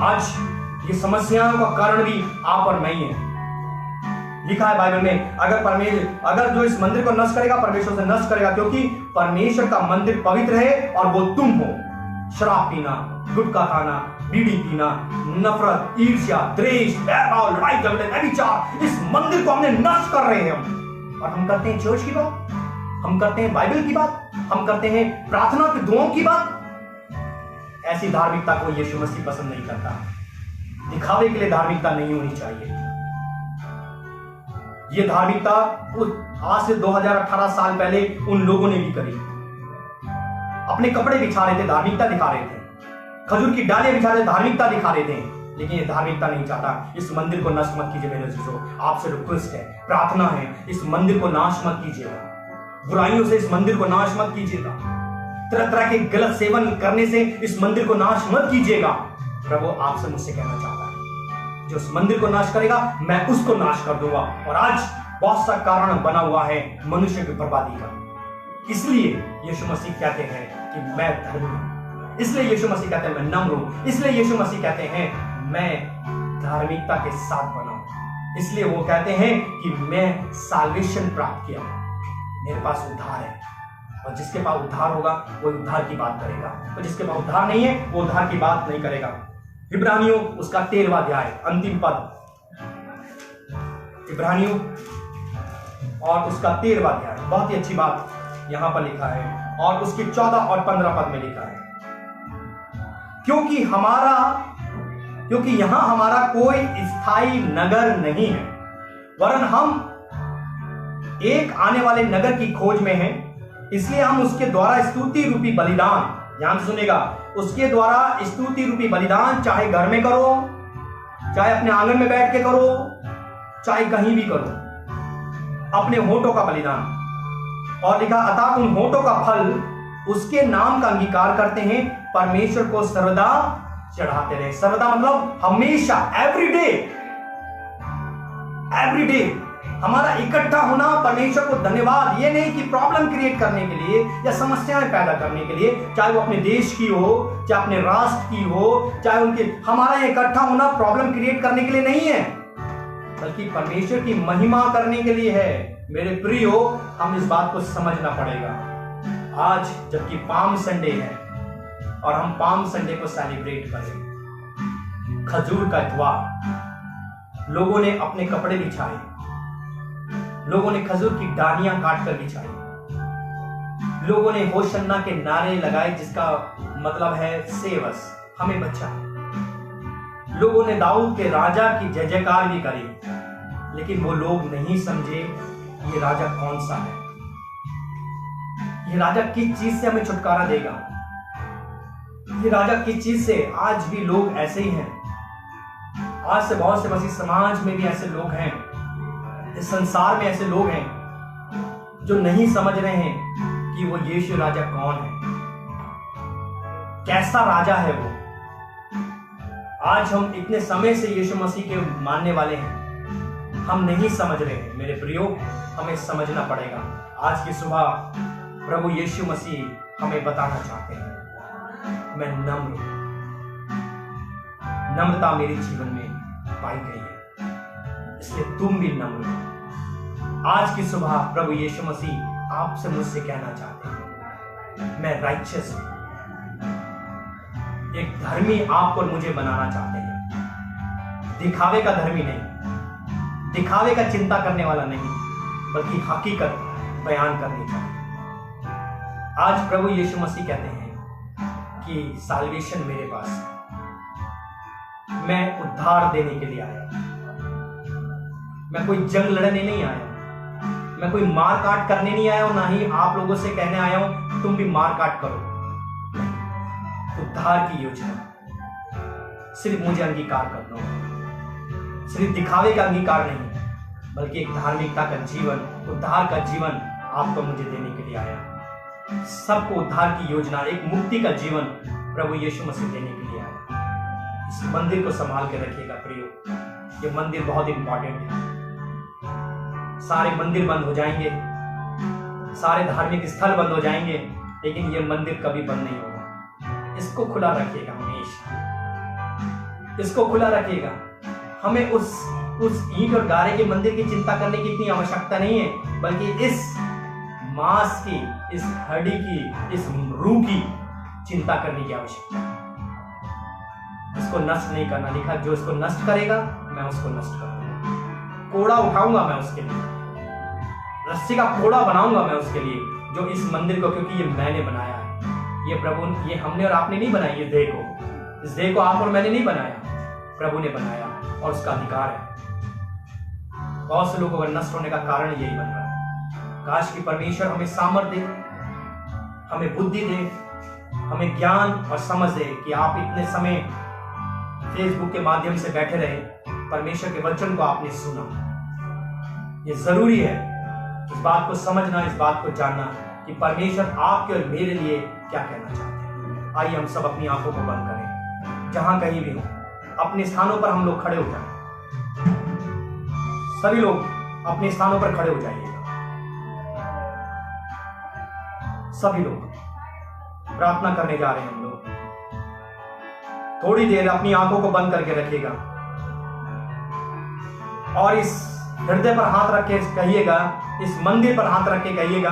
आज ये समस्याओं का कारण भी आप और मैं ही है। लिखा है बाइबल में, अगर जो इस मंदिर को नष्ट करेगा परमेश्वर से नष्ट करेगा, क्योंकि परमेश्वर का मंदिर पवित्र है और वो तुम हो। शराब पीना, गुटखा खाना, बीड़ी पीना, नफरत, ईर्ष्या, द्वेष, वैरभाव, लड़ाई झगड़े, व्यभिचार, इस मंदिर को हमने नष्ट कर रहे हैं हम। और हम करते हैं चर्च की बात, हम करते हैं बाइबल की बात, हम करते हैं प्रार्थना की दुआओं की बात। ऐसी धार्मिकता को यीशु मसीह पसंद नहीं करता। दिखावे के लिए धार्मिकता नहीं होनी चाहिए। ये धार्मिकता आज से 2018 साल पहले उन लोगों ने भी करी। अपने कपड़े बिछा रहे थे, धार्मिकता दिखा रहे थे, खजूर की डालियां बिछा रहे, धार्मिकता दिखा रहे थे, लेकिन ये धार्मिकता नहीं चाहता। इस मंदिर को नष्ट मत कीजिए मेरे अजीजों, आपसे रिक्वेस्ट है, प्रार्थना है, इस मंदिर को नाश मत कीजिएगा। बुराइयों से इस मंदिर को नाश मत कीजिएगा। तरह तरह के गलत सेवन करने से इस मंदिर को नाश मत कीजिएगा। प्रभु आपसे मुझसे कहना चाहता है, जो इस मंदिर को नाश करेगा मैं उसको नाश कर दूंगा। और आज बहुत सा कारण बना हुआ है मनुष्य की बर्बादी का। इसलिए यीशु मसीह कहते हैं कि मैं धर्मी हूं, इसलिए यीशु मसीह कहते हैं मैं नम्र हूं। इसलिए यीशु मसीह कहते हैं मैं धार्मिकता के साथ बना हूं। इसलिए वो कहते हैं कि मैं साल्वेशन प्राप्त किया, मेरे पास उद्धार है। और जिसके पास उद्धार होगा वो उद्धार की बात करेगा, और जिसके पास उद्धार नहीं है वो उद्धार की बात नहीं करेगा। इब्रानियों उसका 13वां अध्याय अंतिम पद, इब्रानियों और उसका 13वां अध्याय, बहुत ही अच्छी बात यहां पर लिखा है, और उसके 14 और 15 पद में लिखा है, क्योंकि यहां हमारा कोई स्थायी नगर नहीं है, वरन हम एक आने वाले नगर की खोज में हैं। इसलिए हम उसके द्वारा स्तुति रूपी बलिदान, ध्यान से सुनेगा, उसके द्वारा स्तुति रूपी बलिदान चाहे घर में करो, चाहे अपने आंगन में बैठ के करो, चाहे कहीं भी करो, अपने होठों का बलिदान। और लिखा अतः उन होठों का फल उसके नाम का अंगीकार करते हैं, परमेश्वर को सर्वदा चढ़ाते रहे। सर्वदा मतलब हमेशा, एवरी डे हमारा इकट्ठा होना परमेश्वर को धन्यवाद, ये नहीं कि प्रॉब्लम क्रिएट करने के लिए या समस्याएं पैदा करने के लिए, चाहे वो अपने देश की हो, चाहे अपने राष्ट्र की हो, चाहे उनके, हमारा इकट्ठा होना प्रॉब्लम क्रिएट करने के लिए नहीं है, बल्कि परमेश्वर की महिमा करने के लिए है। मेरे प्रियो, हम इस बात को समझना पड़ेगा। आज जबकि पाम संडे है और हम पाम संडे को सेलिब्रेट करें, खजूर का इतवार, लोगों ने अपने कपड़े बिछाए, लोगों ने खजूर की डालियां काटकर बिछाई, लोगों ने होशन्ना के नारे लगाए जिसका मतलब है सेव अस, हमें बचा। लोगों ने दाऊद के राजा की जय जयकार भी करी, लेकिन वो लोग नहीं समझे ये राजा कौन सा है, ये राजा किस चीज से हमें छुटकारा देगा, ये राजा किस चीज से। आज भी लोग ऐसे ही हैं। आज से बहुत से मसीह समाज में भी ऐसे लोग हैं, इस संसार में ऐसे लोग हैं जो नहीं समझ रहे हैं कि वो यीशु राजा कौन है, कैसा राजा है वो। आज हम इतने समय से यीशु मसीह के मानने वाले हैं, हम नहीं समझ रहे हैं। मेरे प्रियो, हमें समझना पड़ेगा। आज की सुबह प्रभु यीशु मसीह हमें बताना चाहते हैं, मैं नम्र हूं। नम्रता मेरे जीवन में पाई गई है, इसलिए तुम भी नम्र हो। आज की सुबह प्रभु यीशु मसीह आपसे मुझसे कहना चाहते हैं, मैं राइचियस हूं। एक धर्मी आपको और मुझे बनाना चाहते हैं, दिखावे का धर्मी नहीं, दिखावे का चिंता करने वाला नहीं, बल्कि हकीकत बयान करनी चाहिए। आज प्रभु यीशु मसीह कहते हैं कि साल्वेशन मेरे पास है, मैं उद्धार देने के लिए आया, मैं कोई जंग लड़ने नहीं आया, मैं कोई मार काट करने नहीं आया हूं, ना ही आप लोगों से कहने आया हूं तुम भी मार काट करो। उद्धार की योजना सिर्फ मुझे अंगीकार कर दो, सिर्फ दिखावे का अंगीकार नहीं, बल्कि एक धार्मिकता का जीवन, उद्धार का जीवन आपको मुझे देने के लिए आया। सबको उद्धार की योजना, एक मुक्ति का जीवन प्रभु यीशु मसीह देने के लिए आया। इस मंदिर को संभाल के रखिएगा प्रियो, ये मंदिर बहुत इंपॉर्टेंट है। सारे मंदिर बंद हो जाएंगे, सारे धार्मिक स्थल बंद हो जाएंगे, लेकिन ये मंदिर कभी बंद नहीं होगा। इसको खुला रखिएगा हमेशा, इसको खुला रखिएगा। हमें उस ईंट और गारे के मंदिर की चिंता करने की इतनी आवश्यकता नहीं है, बल्कि इस मांस की, इस हड्डी की, इस रूह की चिंता करने की आवश्यकता है। इसको नष्ट नहीं करना। लिखा जो इसको नष्ट करेगा मैं उसको नष्ट कर दूंगा, कोड़ा उठाऊंगा मैं उसके लिए, रस्सी का कोड़ा बनाऊंगा मैं उसके लिए, जो इस मंदिर को, क्योंकि ये मैंने बनाया है। ये प्रभु, ये हमने और आपने नहीं बनाई, ये देह को, इस देह को आप और मैंने नहीं बनाया, प्रभु ने बनाया और उसका अधिकार है। बहुत से लोगों का नष्ट होने का कारण यही बन रहा है। काश कि परमेश्वर हमें सामर्थ्य दे, हमें बुद्धि दे, हमें ज्ञान और समझ दे कि आप इतने समय फेसबुक के माध्यम से बैठे रहे, परमेश्वर के वचन को आपने सुना। ये जरूरी है इस बात को समझना, इस बात को जानना कि परमेश्वर आपके और मेरे लिए क्या कहना चाहते हैं। आइए हम सब अपनी आंखों को बंद करें, जहां कहीं भी हो, अपने स्थानों पर हम लोग खड़े हो जाएं। सभी लोग अपने स्थानों पर खड़े हो जाइएगा। सभी लोग प्रार्थना करने जा रहे हैं हम लोग। थोड़ी देर अपनी आंखों को बंद करके रखिएगा और इस हृदय पर हाथ रख के कहिएगा, इस मंदिर पर हाथ रख के कहिएगा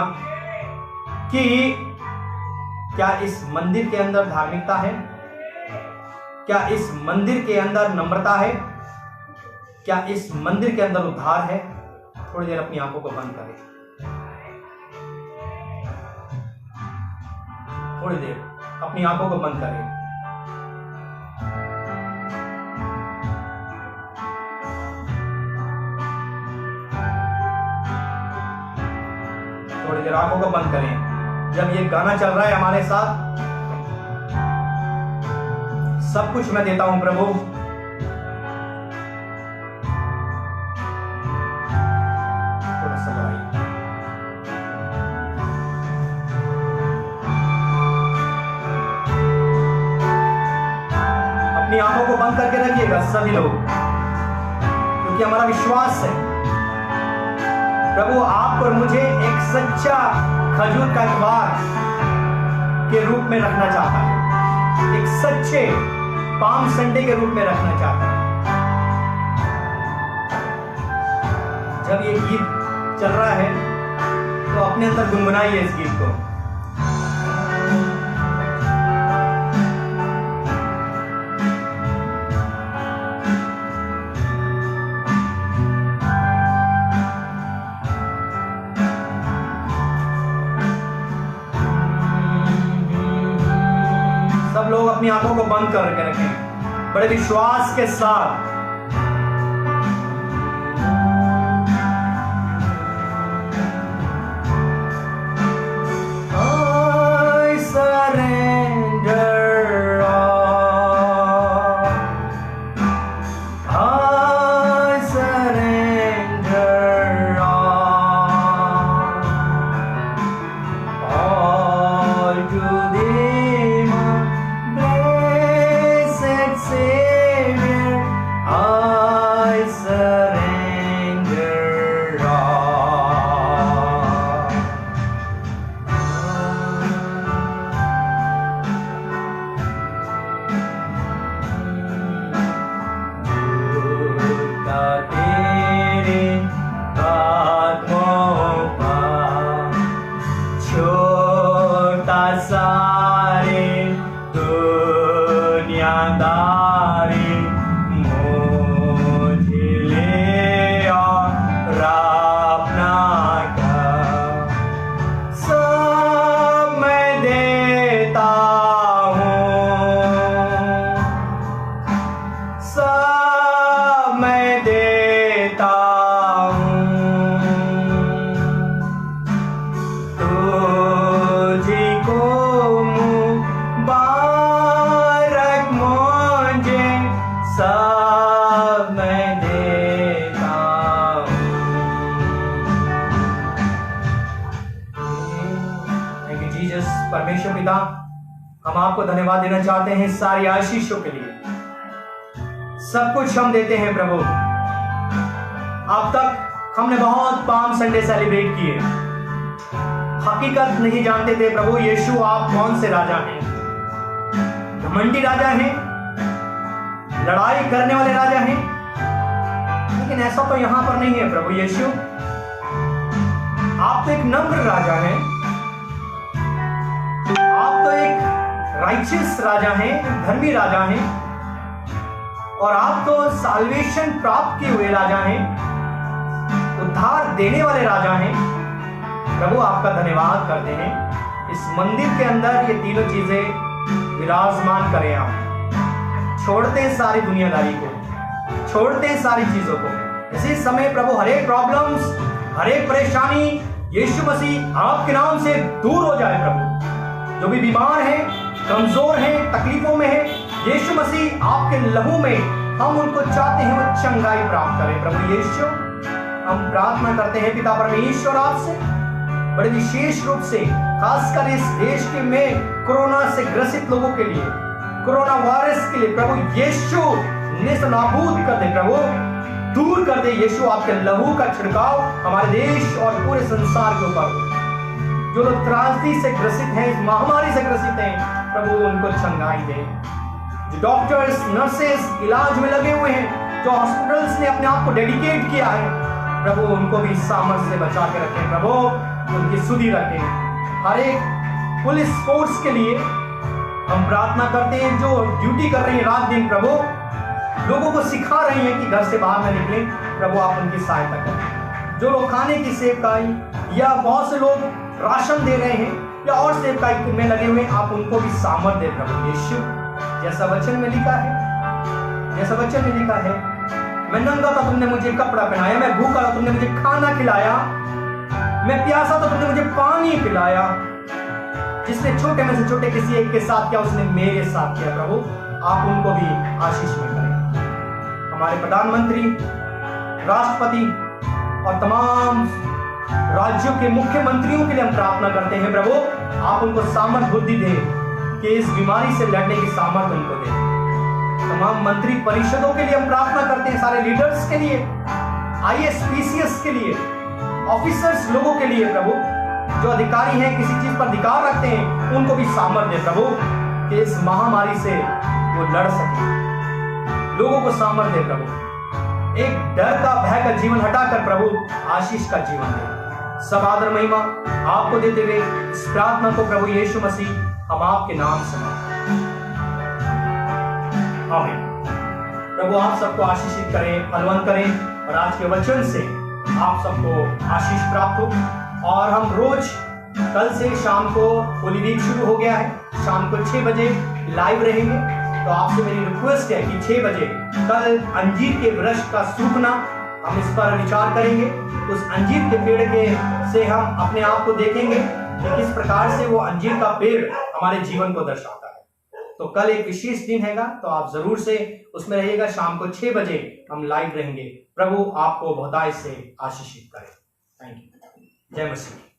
कि क्या इस मंदिर के अंदर धार्मिकता है? क्या इस मंदिर के अंदर नम्रता है? क्या इस मंदिर के अंदर उद्धार है? थोड़ी देर अपनी आंखों को बंद करें, थोड़ी देर अपनी आंखों को बंद करें। थोड़ी देर आंखों को बंद करें। जब ये गाना चल रहा है हमारे साथ, सब कुछ मैं देता हूं प्रभु, थोड़ा सा बढ़ाइए। अपनी आंखों को बंद करके रखिएगा सभी लोग, क्योंकि हमारा विश्वास है प्रभु आप और मुझे एक सच्चा खजूर का द्वार के रूप में रखना चाहता है, एक सच्चे पाम संडे के रूप में रखना चाहता है। जब ये गीत चल रहा है तो अपने अंदर गुनगुनाइए इस गीत को। लोग अपनी आंखों को बंद करके रखें बड़े विश्वास के साथ। परमेश्वर पिता, हम आपको धन्यवाद देना चाहते हैं सारी आशीषों के लिए। सब कुछ हम देते हैं प्रभु। अब तक हमने बहुत पाम संडे सेलिब्रेट किए, हकीकत नहीं जानते थे प्रभु यीशु आप कौन से राजा हैं। घमंडी राजा हैं, लड़ाई करने वाले राजा हैं, लेकिन ऐसा तो यहां पर नहीं है प्रभु यीशु। आप तो एक नम्र राजा हैं, आप तो एक राइचियस राजा हैं, एक धर्मी राजा हैं, और आप तो साल्वेशन प्राप्त किए हुए राजा हैं, उद्धार देने वाले राजा हैं। प्रभु आपका धन्यवाद करते हैं। इस मंदिर के अंदर ये तीनों चीजें विराजमान करें। आप छोड़ते हैं सारी दुनियादारी को, छोड़ते हैं सारी चीजों को। इसी समय प्रभु हर एक प्रॉब्लम्स, हर एक परेशानी यीशु मसीह आपके नाम से दूर हो जाए प्रभु। जो भी बीमार है, कमजोर है, तकलीफों में है, यीशु मसीह आपके लहू में हम उनको चाहते हैं वो चंगाई प्राप्त करें प्रभु यीशु। हम प्रार्थना करते हैं पिता परमेश्वर आपसे बड़े विशेष रूप से, खासकर इस देश के में कोरोना से ग्रसित लोगों के लिए, कोरोना वायरस के लिए प्रभु यीशु नेस्तनाबूद कर दे प्रभु, दूर कर दे यीशु। आपके लहू का छिड़काव हमारे देश और पूरे संसार के ऊपर। जो लोग त्रासदी से ग्रसित हैं, इस महामारी से ग्रसित हैं प्रभु उनको चंगाई दे। जो डॉक्टर्स नर्सेस इलाज में लगे हुए हैं, जो हॉस्पिटल्स ने अपने आप को डेडिकेट किया है, प्रभु उनको भी सामर्थ्य से बचा के रखें, प्रभु उनकी सुधि रखें। हर एक पुलिस फोर्स के लिए हम प्रार्थना करते हैं, जो ड्यूटी कर रही है रात दिन, प्रभु लोगों को सिखा रही हैं कि घर से बाहर न निकलें, प्रभु आप उनकी सहायता करें। जो लोग खाने की सेवकाई या बहुत से लोग राशन दे रहे हैं या और सेवकाई में लगे हुए, आप उनको भी सामर्थ्य दे प्रभु यीशु। जैसा वचन में लिखा है, जैसा वचन में लिखा है, मैं नंगा था तुमने मुझे कपड़ा पहनाया, मैं भूखा था तुमने मुझे खाना खिलाया, मैं प्यासा था तुमने मुझे पानी पिलाया। जिसने छोटे में से छोटे किसी एक के साथ किया, उसने मेरे साथ किया। प्रभु आप उनको भी आशीष में करें। हमारे प्रधानमंत्री, राष्ट्रपति और तमाम राज्यों के मुख्यमंत्रियों के लिए हम प्रार्थना करते हैं, प्रभु आप उनको सामर्थ बुद्धि दें कि इस बीमारी से लड़ने की सामर्थ उनको दें। तमाम मंत्री परिषदों के लिए हम प्रार्थना करते हैं, सारे लीडर्स के लिए, IAS PCS के लिए, ऑफिसर्स लोगों के लिए, प्रभु जो अधिकारी हैं, किसी चीज पर अधिकार रखते हैं, उनको भी सामर्थ्य दे प्रभु कि इस महामारी से वो लड़ सके। लोगों को सामर्थ्य दे प्रभु, एक डर का भय का जीवन हटाकर प्रभु आशीष का जीवन दे। सब आदर महिमा आपको देते हुए इस प्रार्थना को प्रभु यीशु मसीह हम आपके नाम से आमीन। प्रभु आप सबको आशीषित करें, फलवंत करें और आज के वचन से आप सबको आशीष प्राप्त हो। और हम रोज कल से शाम को होली वीक शुरू हो गया है, शाम को 6 बजे लाइव रहेंगे। तो आपसे मेरी रिक्वेस्ट है कि 6 बजे कल अंजीर के वृक्ष का सूखना, हम इस पर विचार करेंगे। उस अंजीर के पेड़ के से हम अपने आप को देखेंगे कि किस प्रकार से वो अंजीर का पेड़ हमारे जीवन को दर्शाता है। तो कल एक विशेष दिन हैगा, तो आप जरूर से उसमें रहिएगा। शाम को 6 बजे हम लाइव रहेंगे। प्रभु आपको बहुतायत से आशीषित करें। Thank you. जय मसीह।